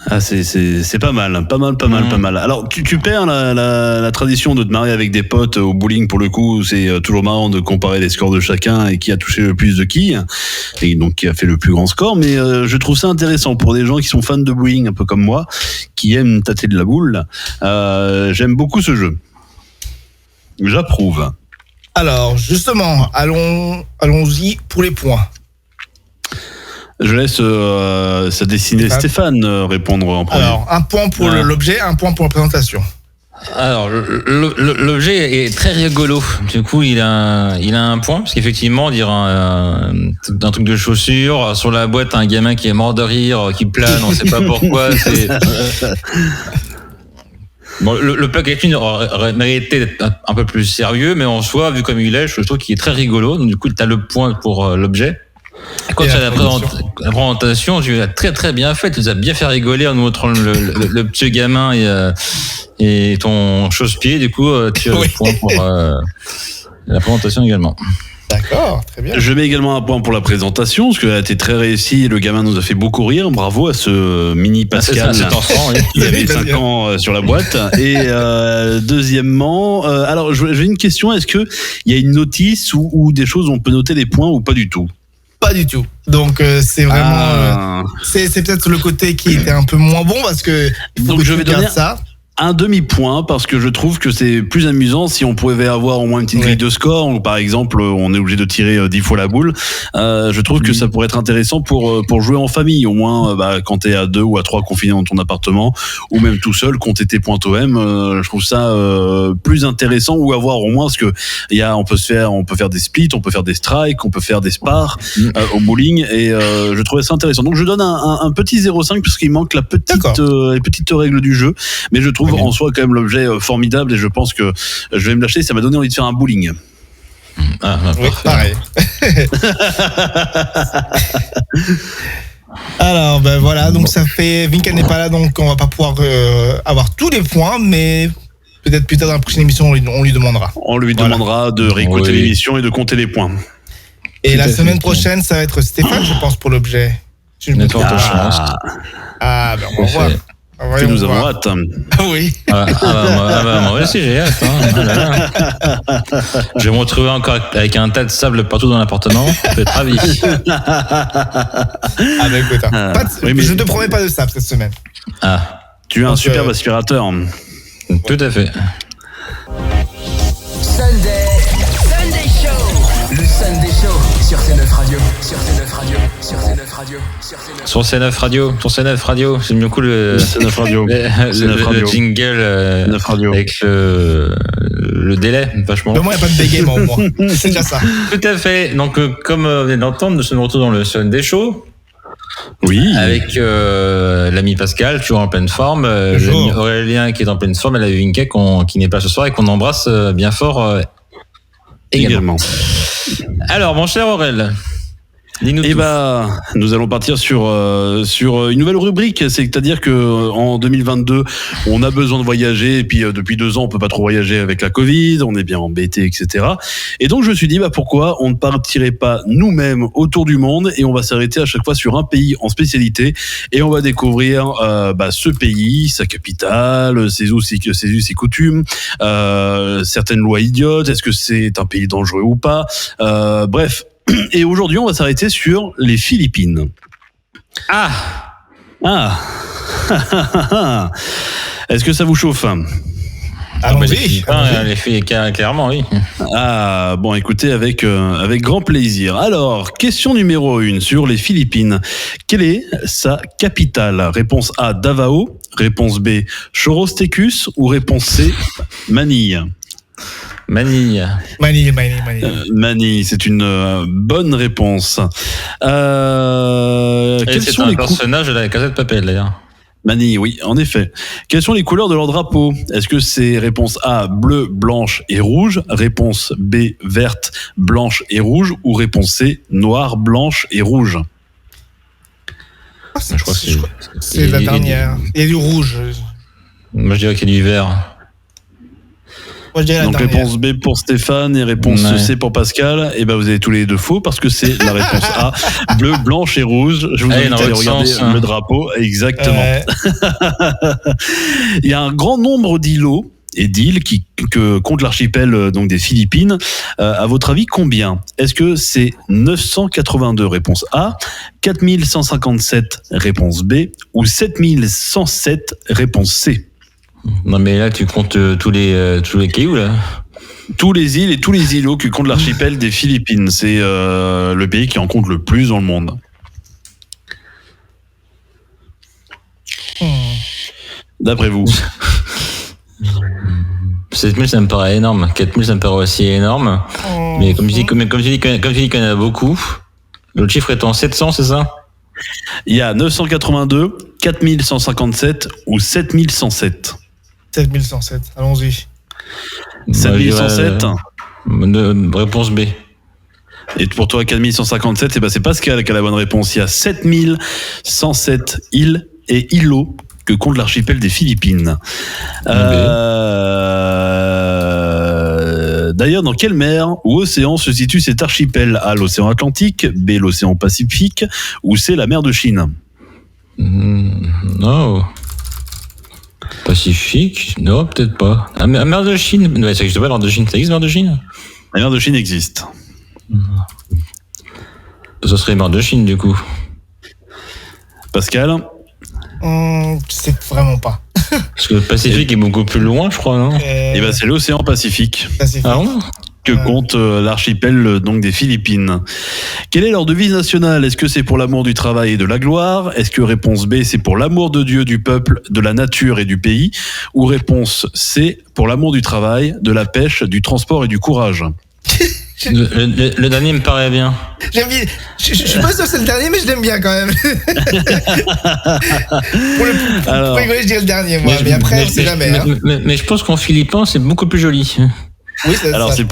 Ah, c'est pas mal. Alors, tu perds la tradition de te marier avec des potes au bowling, pour le coup. C'est toujours marrant de comparer les scores de chacun et qui a touché le plus de quilles. Et donc, qui a fait le plus grand score. Mais je trouve ça intéressant pour des gens qui sont fans de bowling, un peu comme moi, qui aiment tâter de la boule. J'aime beaucoup ce jeu. J'approuve. Alors, justement, allons-y pour les points. Je laisse sa destinée Stéphane répondre en premier. Alors, un point pour l'objet, un point pour la présentation. Alors, l'objet est très rigolo. Du coup, il a un point, parce qu'effectivement, on dirait un truc de chaussure. Sur la boîte, un gamin qui est mort de rire, qui plane, on sait pas pourquoi. Bon, le packaging aurait mérité d'être un peu plus sérieux, mais en soi, vu comme il est, je trouve qu'il est très rigolo. Donc, du coup, tu as le point pour l'objet. Quand tu as la présentation, tu l'as très très bien fait, tu nous as bien fait rigoler en nous montrant le petit gamin et ton chausse-pied. Du coup, tu as le point pour la présentation également. D'accord, très bien. Je mets également un point pour la présentation, parce qu'elle a été très réussie. Le gamin nous a fait beaucoup rire. Bravo à ce mini Pascal qui avait 5 ans sur la boîte. Et deuxièmement, alors j'ai une question. Est-ce qu'il y a une notice ou des choses où on peut noter les points ou pas du tout? Pas du tout. Donc c'est vraiment c'est peut-être le côté qui était un peu moins bon parce que il faut Donc que je tu vais donner gardes ça. un demi-point parce que je trouve que c'est plus amusant si on pouvait avoir au moins une petite grille de score. Ou par exemple, on est obligé de tirer 10 fois la boule. Je trouve que ça pourrait être intéressant pour jouer en famille. Au moins, quand t'es à 2 ou à 3 confinés dans ton appartement, ou même tout seul, compter tes points OM. Je trouve ça plus intéressant, ou avoir au moins ce que on peut faire des splits, on peut faire des strikes, on peut faire des spars au bowling, et je trouvais ça intéressant. Donc je donne un petit 0,5 parce qu'il manque les petites règles du jeu, mais je trouve en soi quand même l'objet formidable, et je pense que je vais me lâcher. Ça m'a donné envie de faire un bowling. Oui, pareil. Alors, ben voilà, donc ça fait. Vinka n'est pas là, donc on va pas pouvoir avoir tous les points, mais peut-être plus tard dans la prochaine émission, on lui demandera. On lui demandera de réécouter l'émission et de compter les points. Et la semaine prochaine, ça va être Stéphane, je pense, pour l'objet. Si je me trompe pas. Ah, ben on va voir. Que nous avons hâte. Oui. Moi aussi j'ai hâte. Je vais me retrouver encore avec un tas de sable partout dans l'appartement. Je vais être ravi. Avec je te promets pas de sable cette semaine. Tu es un superbe aspirateur. Tout à fait. Sunday Show. Le Sunday Show sur C9 Radio. Sur C9 Radio, c'est mieux cool le C9 Radio. Le jingle 9 Radio. avec le délai, vachement. Mais moi, il n'y a pas de bégaiement, moi. C'est déjà ça. Tout à fait. Donc, comme vous venez d'entendre, nous sommes retour dans le Sunday Show. Oui. Avec l'ami Pascal, toujours en pleine forme. L'ami Aurélien qui est en pleine forme. Et la Vinka qui n'est pas ce soir et qu'on embrasse bien fort également. Alors, mon cher Aurel. Nous allons partir sur une nouvelle rubrique, c'est-à-dire que en 2022, on a besoin de voyager, et puis depuis 2 ans, on peut pas trop voyager avec la Covid, on est bien embêté, etc. Et donc je me suis dit, pourquoi on ne partirait pas nous-mêmes autour du monde, et on va s'arrêter à chaque fois sur un pays en spécialité, et on va découvrir ce pays, sa capitale, ses us et coutumes, certaines lois idiotes, est-ce que c'est un pays dangereux ou pas, bref. Et aujourd'hui, on va s'arrêter sur les Philippines. Est-ce que ça vous chauffe ? Allons-y. Les filles, clairement, oui. Bon, écoutez, avec grand plaisir. Alors, question numéro 1 sur les Philippines. Quelle est sa capitale ? Réponse A, Davao. Réponse B, Chorostecus. Ou réponse C, Manille. Manille, c'est une bonne réponse. C'est un personnage de la Casa de Papel, d'ailleurs. Manille, oui, en effet. Quelles sont les couleurs de leur drapeau ? Est-ce que c'est réponse A, bleu, blanche et rouge ? Réponse B, verte, blanche et rouge ? Ou réponse C, noire, blanche et rouge ? Je crois que c'est la dernière. Il y a du rouge. Moi, je dirais qu'il y a du vert. Moi, je dirais donc réponse B pour Stéphane et réponse C pour Pascal. Et vous avez tous les deux faux parce que c'est la réponse A, bleu, blanche et rouge. Je vous invite à aller regarder le drapeau. Exactement. Il y a un grand nombre d'îlots et d'îles que compte l'archipel donc des Philippines. À votre avis, combien ? Est-ce que c'est 982 réponse A, 4157 réponse B ou 7107 réponse C ? Non mais là tu comptes tous les cailloux là. Tous les îles et tous les îlots que compte l'archipel des Philippines. C'est le pays qui en compte le plus dans le monde. D'après vous. 7000 ça me paraît énorme. 4000 ça me paraît aussi énorme. Mais comme je dis qu'il y en a beaucoup. L'autre chiffre étant 700, c'est ça ? Il y a 982, 4157 ou 7107. 7107, allons-y. 7107 réponse B. Et pour toi, 4157, c'est Pascal qui a la bonne réponse. Il y a 7107 îles et îlots que compte l'archipel des Philippines. D'ailleurs, dans quelle mer ou océan se situe cet archipel ? A, l'océan Atlantique, B, l'océan Pacifique, ou C, la mer de Chine ? Non. Pacifique ? Non, peut-être pas. La mer de Chine ? Ça existe pas, la mer de Chine. Ça existe, la mer de Chine ? La mer de Chine existe. Ça serait la mer de Chine, du coup. Pascal? C'est vraiment pas. Parce que le Pacifique est beaucoup plus loin, je crois, non? Eh ben, c'est l'océan Pacifique Ah bon? que compte l'archipel donc des Philippines. Quelle est leur devise nationale? Est-ce que c'est pour l'amour du travail et de la gloire? Est-ce que réponse B, c'est pour l'amour de Dieu, du peuple, de la nature et du pays? Ou réponse C, pour l'amour du travail, de la pêche, du transport et du courage? Le dernier me paraît bien. J'aime bien. Je suis pas sûr que c'est le dernier, mais je l'aime bien quand même. Pour rigoler, je dirais le dernier, moi. Mais après, on sait jamais. Mais je pense qu'en philippin, c'est beaucoup plus joli. Oui, alors ça,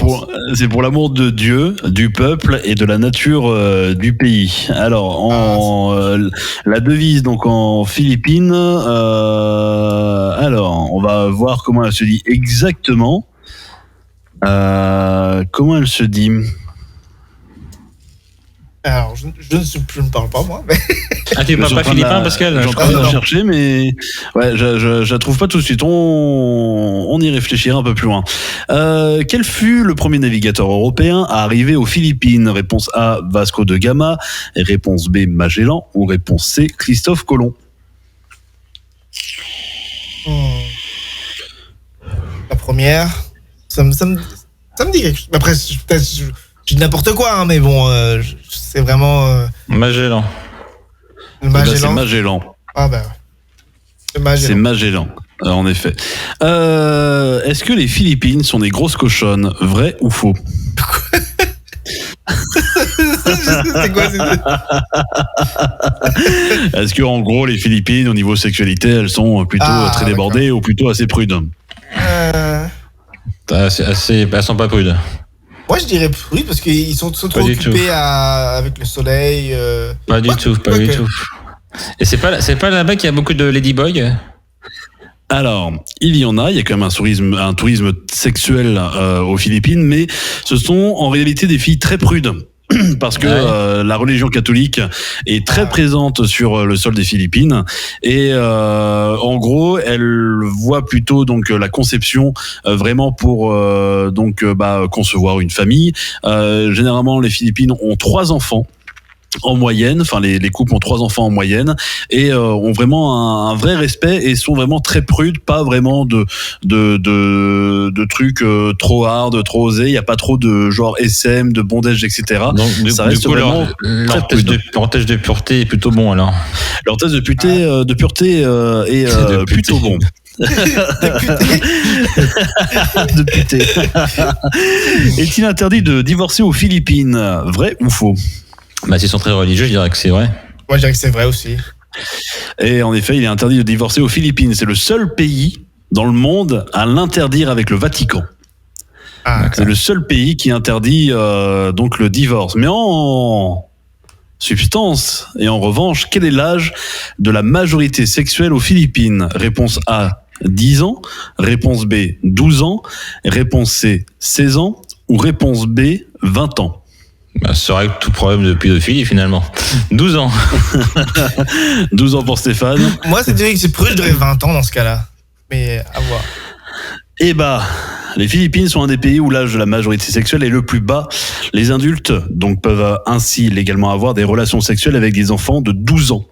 c'est pour l'amour de Dieu, du peuple et de la nature du pays. Alors la devise donc en Philippines. Alors on va voir comment elle se dit exactement. Comment elle se dit? Alors je ne parle pas moi. Mais... Ah, tu parles pas philippin, Pascal? Je suis en train de la chercher, mais ouais, je la trouve pas tout de suite. On y réfléchira un peu plus loin. Quel fut le premier navigateur européen à arriver aux Philippines? Réponse A, Vasco de Gama. Réponse B, Magellan. Ou réponse C, Christophe Colomb. La première, ça me dit quelque chose. Après, peut-être je dis n'importe quoi, hein, mais bon, c'est vraiment Magellan. C'est Magellan. Ah ben, c'est Magellan. En effet. Est-ce que les Philippines sont des grosses cochonnes? Vrai ou faux? C'est quoi Est-ce que en gros les Philippines au niveau sexualité elles sont plutôt très débordées ou plutôt assez prudes? Elles sont pas prudes. Moi je dirais prudes parce qu'ils sont trop occupés avec le soleil. Pas du tout. Et c'est pas là-bas qu'il y a beaucoup de ladyboys? Alors, il y en a, il y a quand même un tourisme sexuel aux Philippines, mais ce sont en réalité des filles très prudes. Parce que la religion catholique est très présente sur le sol des Philippines et en gros elle voit plutôt donc la conception vraiment pour concevoir une famille. Généralement les Philippines ont 3 enfants en moyenne, enfin les couples ont 3 enfants en moyenne et ont vraiment un vrai respect et sont vraiment très prudes, pas vraiment de trucs trop hard, trop osés, il y a pas trop de genre SM, de bondage, etc. Donc ça reste vraiment leur test de pureté est plutôt bon alors. Leur test de pureté est plutôt bon. De puté. Est-il interdit de divorcer aux Philippines? Vrai ou faux? Bah, s'ils sont très religieux, je dirais que c'est vrai. Moi, je dirais que c'est vrai aussi. Et en effet, il est interdit de divorcer aux Philippines. C'est le seul pays dans le monde à l'interdire avec le Vatican. C'est le seul pays qui interdit donc le divorce. Mais en substance et en revanche, quel est l'âge de la majorité sexuelle aux Philippines? Réponse A, 10 ans. Réponse B, 12 ans. Réponse C, 16 ans. Ou réponse B, 20 ans. Bah, ça règle tout problème de pédophilie finalement. 12 ans. 12 ans pour Stéphane. Moi, c'est vrai que c'est prude, je dirais 20 ans dans ce cas-là. Mais à voir. Eh bah, les Philippines sont un des pays où l'âge de la majorité sexuelle est le plus bas. Les adultes donc peuvent ainsi légalement avoir des relations sexuelles avec des enfants de 12 ans.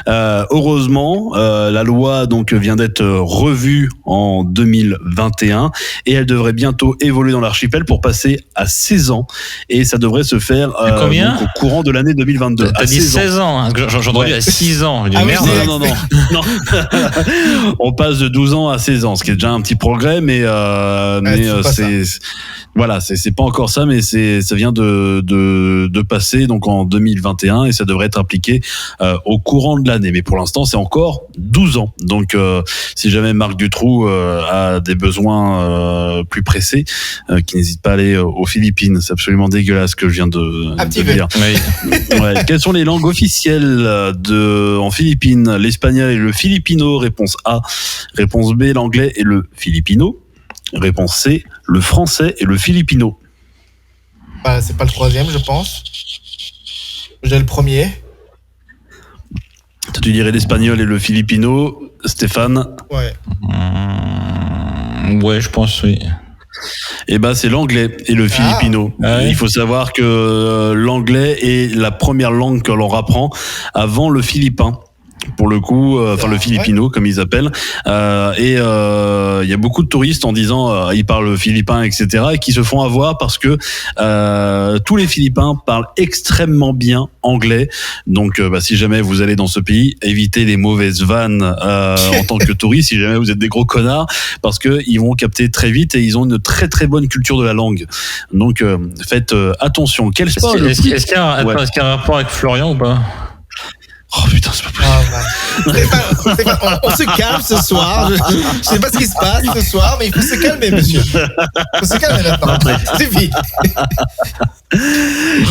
Heureusement, la loi donc vient d'être revue en 2021 et elle devrait bientôt évoluer dans l'archipel pour passer à 16 ans et ça devrait se faire donc, au courant de l'année 2022. T'as dit 16 ans, hein, j'ai entendu à 6 ans. J'ai dit, merde. Non. On passe de 12 ans à 16 ans, ce qui est déjà un petit progrès, mais c'est pas encore ça, mais ça vient de passer donc en 2021 et ça devrait être appliqué au courant de l'année. Mais pour l'instant, c'est encore 12 ans. Donc, si jamais Marc Dutroux a des besoins plus pressés, qui n'hésite pas à aller aux Philippines. C'est absolument dégueulasse ce que je viens de dire. Oui. Ouais. Quelles sont les langues officielles en Philippines? L'espagnol et le filipino. Réponse A. Réponse B, l'anglais et le filipino. Réponse C, le français et le filipino. Bah, c'est pas le troisième, je pense. J'ai le premier. Tu dirais l'espagnol et le filipino, Stéphane? Ouais. Ouais, je pense, oui. Eh ben, c'est l'anglais et le filipino. Il faut savoir que l'anglais est la première langue que l'on apprend avant le philippin. pour le coup, le filipino comme ils appellent. Et il y a beaucoup de touristes en disant ils parlent philippin, etc. et qui se font avoir parce que tous les Philippins parlent extrêmement bien anglais. Donc, si jamais vous allez dans ce pays, évitez les mauvaises vannes en tant que touriste. Si jamais vous êtes des gros connards, parce que ils vont capter très vite et ils ont une très très bonne culture de la langue. Donc, faites attention. Quel sport Est-ce qu'il y a un rapport avec Florian ou pas? Oh putain, c'est pas possible. On se calme ce soir. Je sais pas ce qui se passe ce soir, mais il faut se calmer, monsieur. Il faut se calmer maintenant. C'est vite.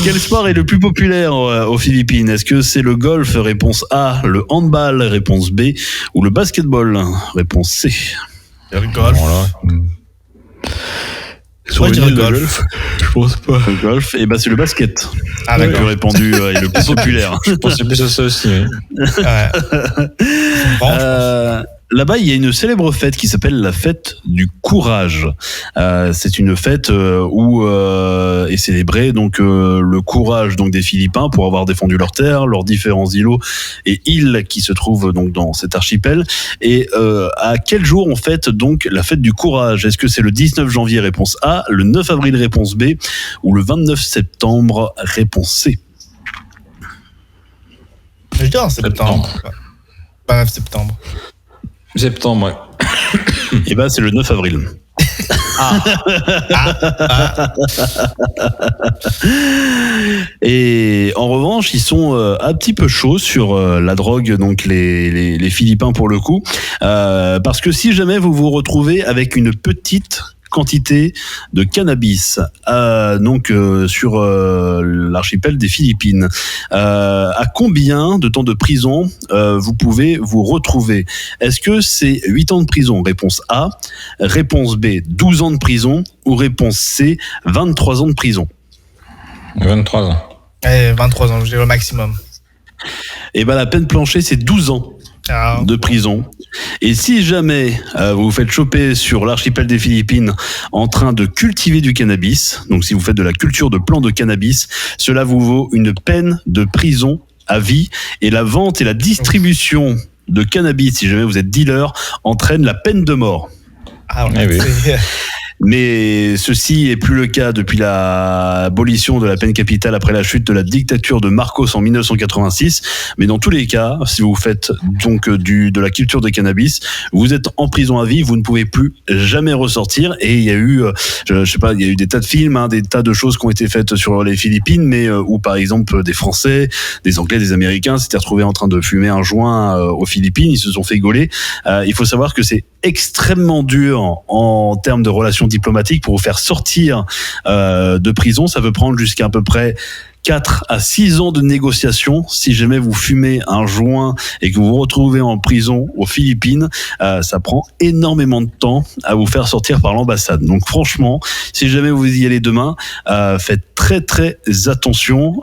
Quel sport est le plus populaire aux Philippines? Est-ce que c'est le golf? Réponse A. Le handball? Réponse B. Ou le basketball? Réponse C. Le golf. Moi, je dirais le golf. Je pense pas. Le golf, et c'est le basket. Ah, d'accord. Le plus répandu et le plus populaire. Je pensais plus à ça aussi. Oui. Là-bas, il y a une célèbre fête qui s'appelle la fête du courage. C'est une fête où est célébré donc le courage donc des Philippins pour avoir défendu leur terre, leurs différents îlots et îles qui se trouvent donc dans cet archipel. Et à quel jour on fête donc la fête du courage? Est-ce que c'est le 19 janvier réponse A, le 9 avril réponse B ou le 29 septembre réponse C? Je dis en septembre. Pas 9 septembre. Septembre, ouais. Et c'est le 9 avril. Et en revanche, ils sont un petit peu chauds sur la drogue, donc les Philippins pour le coup, parce que si jamais vous vous retrouvez avec une petite quantité de cannabis sur l'archipel des Philippines, à combien de temps de prison vous pouvez vous retrouver? Est-ce que c'est 8 ans de prison? Réponse A. Réponse B, 12 ans de prison. Ou réponse C, 23 ans de prison? 23 ans. 23 ans, je dirais le maximum. Et la peine planchée, c'est 12 ans de prison. Et si jamais vous vous faites choper sur l'archipel des Philippines en train de cultiver du cannabis, donc si vous faites de la culture de plants de cannabis, cela vous vaut une peine de prison à vie. Et la vente et la distribution de cannabis, si jamais vous êtes dealer, entraîne la peine de mort. Ah ouais, oui. Mais ceci est plus le cas depuis l'abolition de la peine capitale après la chute de la dictature de Marcos en 1986. Mais dans tous les cas, si vous faites donc de la culture de cannabis, vous êtes en prison à vie, vous ne pouvez plus jamais ressortir. Et il y a eu, je sais pas, il y a eu des tas de films, des tas de choses qui ont été faites sur les Philippines, mais où par exemple des Français, des Anglais, des Américains s'étaient retrouvés en train de fumer un joint aux Philippines, ils se sont fait gauler. Il faut savoir que c'est extrêmement dur en termes de relations diplomatiques pour vous faire sortir de prison. Ça peut prendre jusqu'à à peu près 4 à 6 ans de négociation. Si jamais vous fumez un joint et que vous vous retrouvez en prison aux Philippines, ça prend énormément de temps à vous faire sortir par l'ambassade. Donc franchement, si jamais vous y allez demain, faites très très attention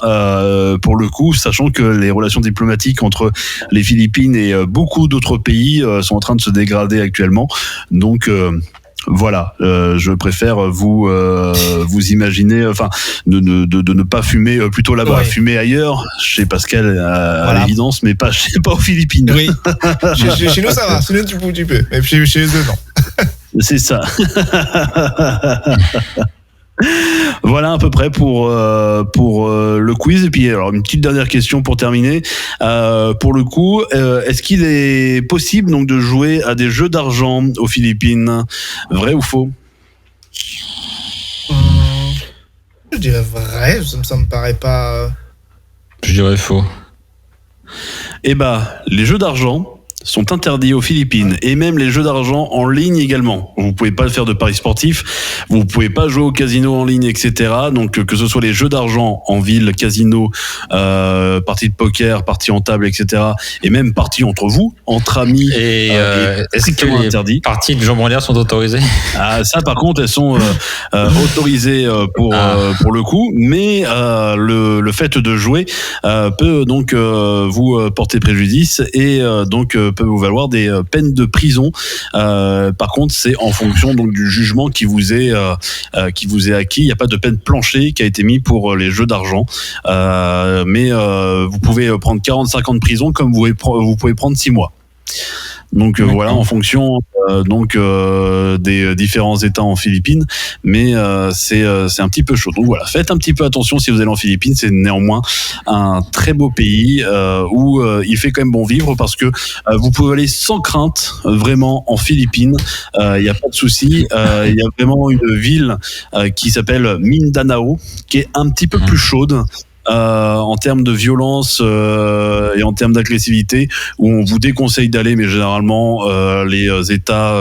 pour le coup, sachant que les relations diplomatiques entre les Philippines et beaucoup d'autres pays sont en train de se dégrader actuellement. Donc voilà, je préfère vous imaginer, de ne pas fumer plutôt là-bas, fumer ailleurs, chez Pascal à l'évidence, mais pas aux Philippines. Oui, chez nous ça va, chez nous tu peux, mais chez eux non. C'est ça. Voilà à peu près pour le quiz. Et puis alors une petite dernière question pour terminer. Pour le coup, est-ce qu'il est possible donc de jouer à des jeux d'argent aux Philippines? Vrai ou faux? Je dirais vrai, ça me paraît pas. Je dirais faux. Les jeux d'argent sont interdits aux Philippines, et même les jeux d'argent en ligne également. Vous pouvez pas faire de paris sportifs, vous pouvez pas jouer au casino en ligne, etc. Donc que ce soit les jeux d'argent en ville, casino, parties de poker, parties en table, etc. Et même parties entre vous, entre amis. Et est-ce que les interdit. Parties de jambes en l'air sont autorisées? Ça par contre elles sont autorisées pour le coup, mais le fait de jouer peut donc vous porter préjudice et donc peuvent vous valoir des peines de prison. Par contre, c'est en fonction donc du jugement qui vous est acquis. Il n'y a pas de peine planchée qui a été mise pour les jeux d'argent. Mais vous pouvez prendre 45 ans de prison comme vous pouvez prendre 6 mois. Donc voilà, en fonction des différents États en Philippines, mais c'est un petit peu chaud. Donc voilà, faites un petit peu attention si vous allez en Philippines. C'est néanmoins un très beau pays où il fait quand même bon vivre parce que vous pouvez aller sans crainte vraiment en Philippines. Il n'y a pas de souci. Il y a vraiment une ville qui s'appelle Mindanao qui est un petit peu plus chaude. En termes de violence et en termes d'agressivité, où on vous déconseille d'aller, mais généralement les États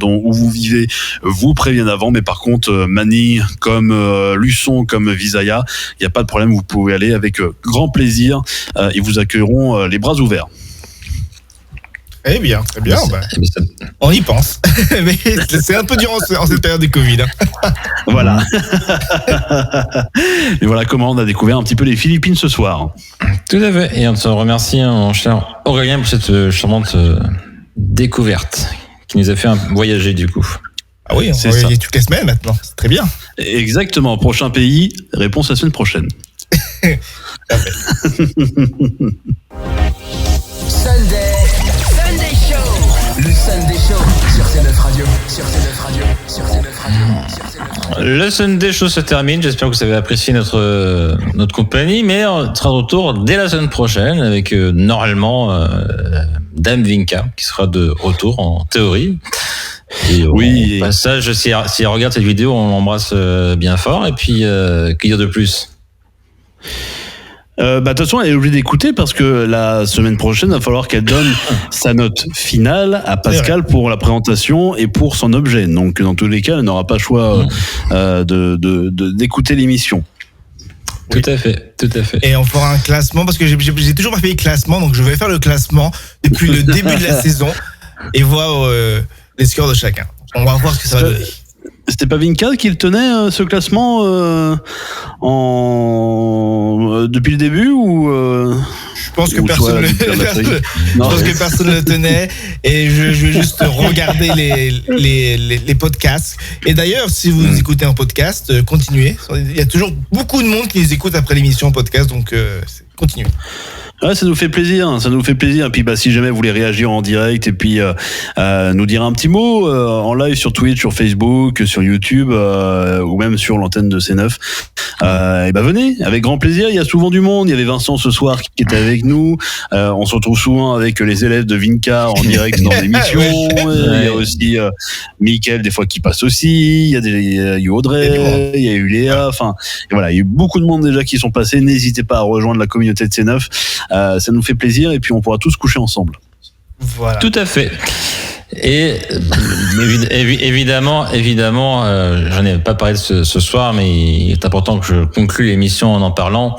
où vous vivez vous préviennent avant. Mais par contre, Manille, comme Luçon, comme Visaya, il n'y a pas de problème, vous pouvez aller avec grand plaisir. Ils vous accueilleront les bras ouverts. Eh bien, très bien. On y pense. Mais c'est un peu dur en cette période de Covid. Voilà. Et voilà comment on a découvert un petit peu les Philippines ce soir. Tout à fait. Et on te remercie, mon cher Aurélien, pour cette charmante découverte qui nous a fait voyager du coup. Ah oui, on va voyager toutes les semaines maintenant. C'est très bien. Exactement. Prochain pays, réponse la semaine prochaine. Sunday Show. Le Sunday Show sur C9 Radio. Le Sunday Show se termine. J'espère que vous avez apprécié notre compagnie, mais on sera de retour dès la semaine prochaine avec normalement Dame Vinka qui sera de retour en théorie. Et au passage, si elle regarde cette vidéo, on l'embrasse bien fort. Et puis, que dire de plus? De toute façon, elle est obligée d'écouter parce que la semaine prochaine, il va falloir qu'elle donne sa note finale à Pascal pour la présentation et pour son objet. Donc, dans tous les cas, elle n'aura pas le choix d'écouter l'émission. Tout à fait. Et on fera un classement parce que j'ai toujours pas fait le classement, donc je vais faire le classement depuis le début de la saison et voir les scores de chacun. On va voir ce que ça va donner. C'était pas Vinka qui le tenait, ce classement, depuis le début ou Je pense que personne ne le tenait et je vais juste regarder les podcasts. Et d'ailleurs, si vous écoutez en podcast, continuez. Il y a toujours beaucoup de monde qui les écoute après l'émission en podcast, donc continuez. Ouais, ça nous fait plaisir. Et puis, si jamais vous voulez réagir en direct et puis nous dire un petit mot en live sur Twitch, sur Facebook, sur YouTube ou même sur l'antenne de C9, venez avec grand plaisir. Il y a souvent du monde. Il y avait Vincent ce soir qui était avec nous. On se retrouve souvent avec les élèves de Vinka en direct dans l'émission. Il y a aussi Mickaël des fois qui passe aussi. Il y a eu Audrey, il y a eu Léa. Enfin, voilà, il y a eu beaucoup de monde déjà qui sont passés. N'hésitez pas à rejoindre la communauté de C9. Ça nous fait plaisir et puis on pourra tous coucher ensemble. Voilà. Tout à fait. Et évidemment, j'en ai pas parlé ce soir, mais il est important que je conclue l'émission en parlant.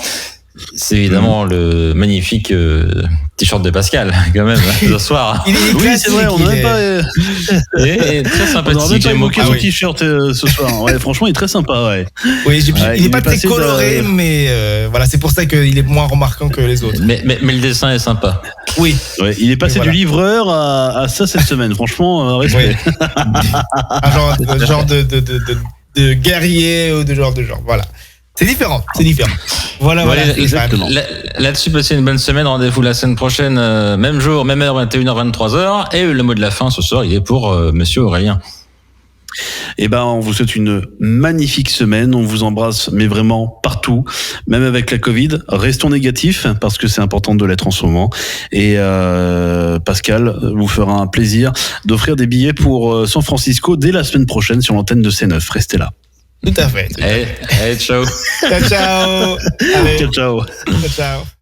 C'est évidemment le magnifique t-shirt de Pascal, quand même, ce soir. Il est oui, c'est vrai, on n'aurait pas. Et très sympathique. On n'aurait pas évoqué son t-shirt ce soir. Ouais, franchement, il est très sympa, ouais. Oui, il n'est pas très coloré, mais voilà, c'est pour ça qu'il est moins remarquant que les autres. Mais le dessin est sympa. Oui. Ouais, il est passé du livreur à ça cette semaine. Franchement, respect. Oui. Un genre de guerrier ou de genre, voilà. C'est différent. Voilà. Exactement. Là-dessus, passez une bonne semaine. Rendez-vous la semaine prochaine, même jour, même heure, 21h, 23h. Et le mot de la fin ce soir, il est pour Monsieur Aurélien. On vous souhaite une magnifique semaine. On vous embrasse, mais vraiment partout, même avec la Covid. Restons négatifs parce que c'est important de l'être en ce moment. Et Pascal vous fera un plaisir d'offrir des billets pour San Francisco dès la semaine prochaine sur l'antenne de C9. Restez là. Tout à fait. Ciao. Ciao. Allez. Ciao. Ciao.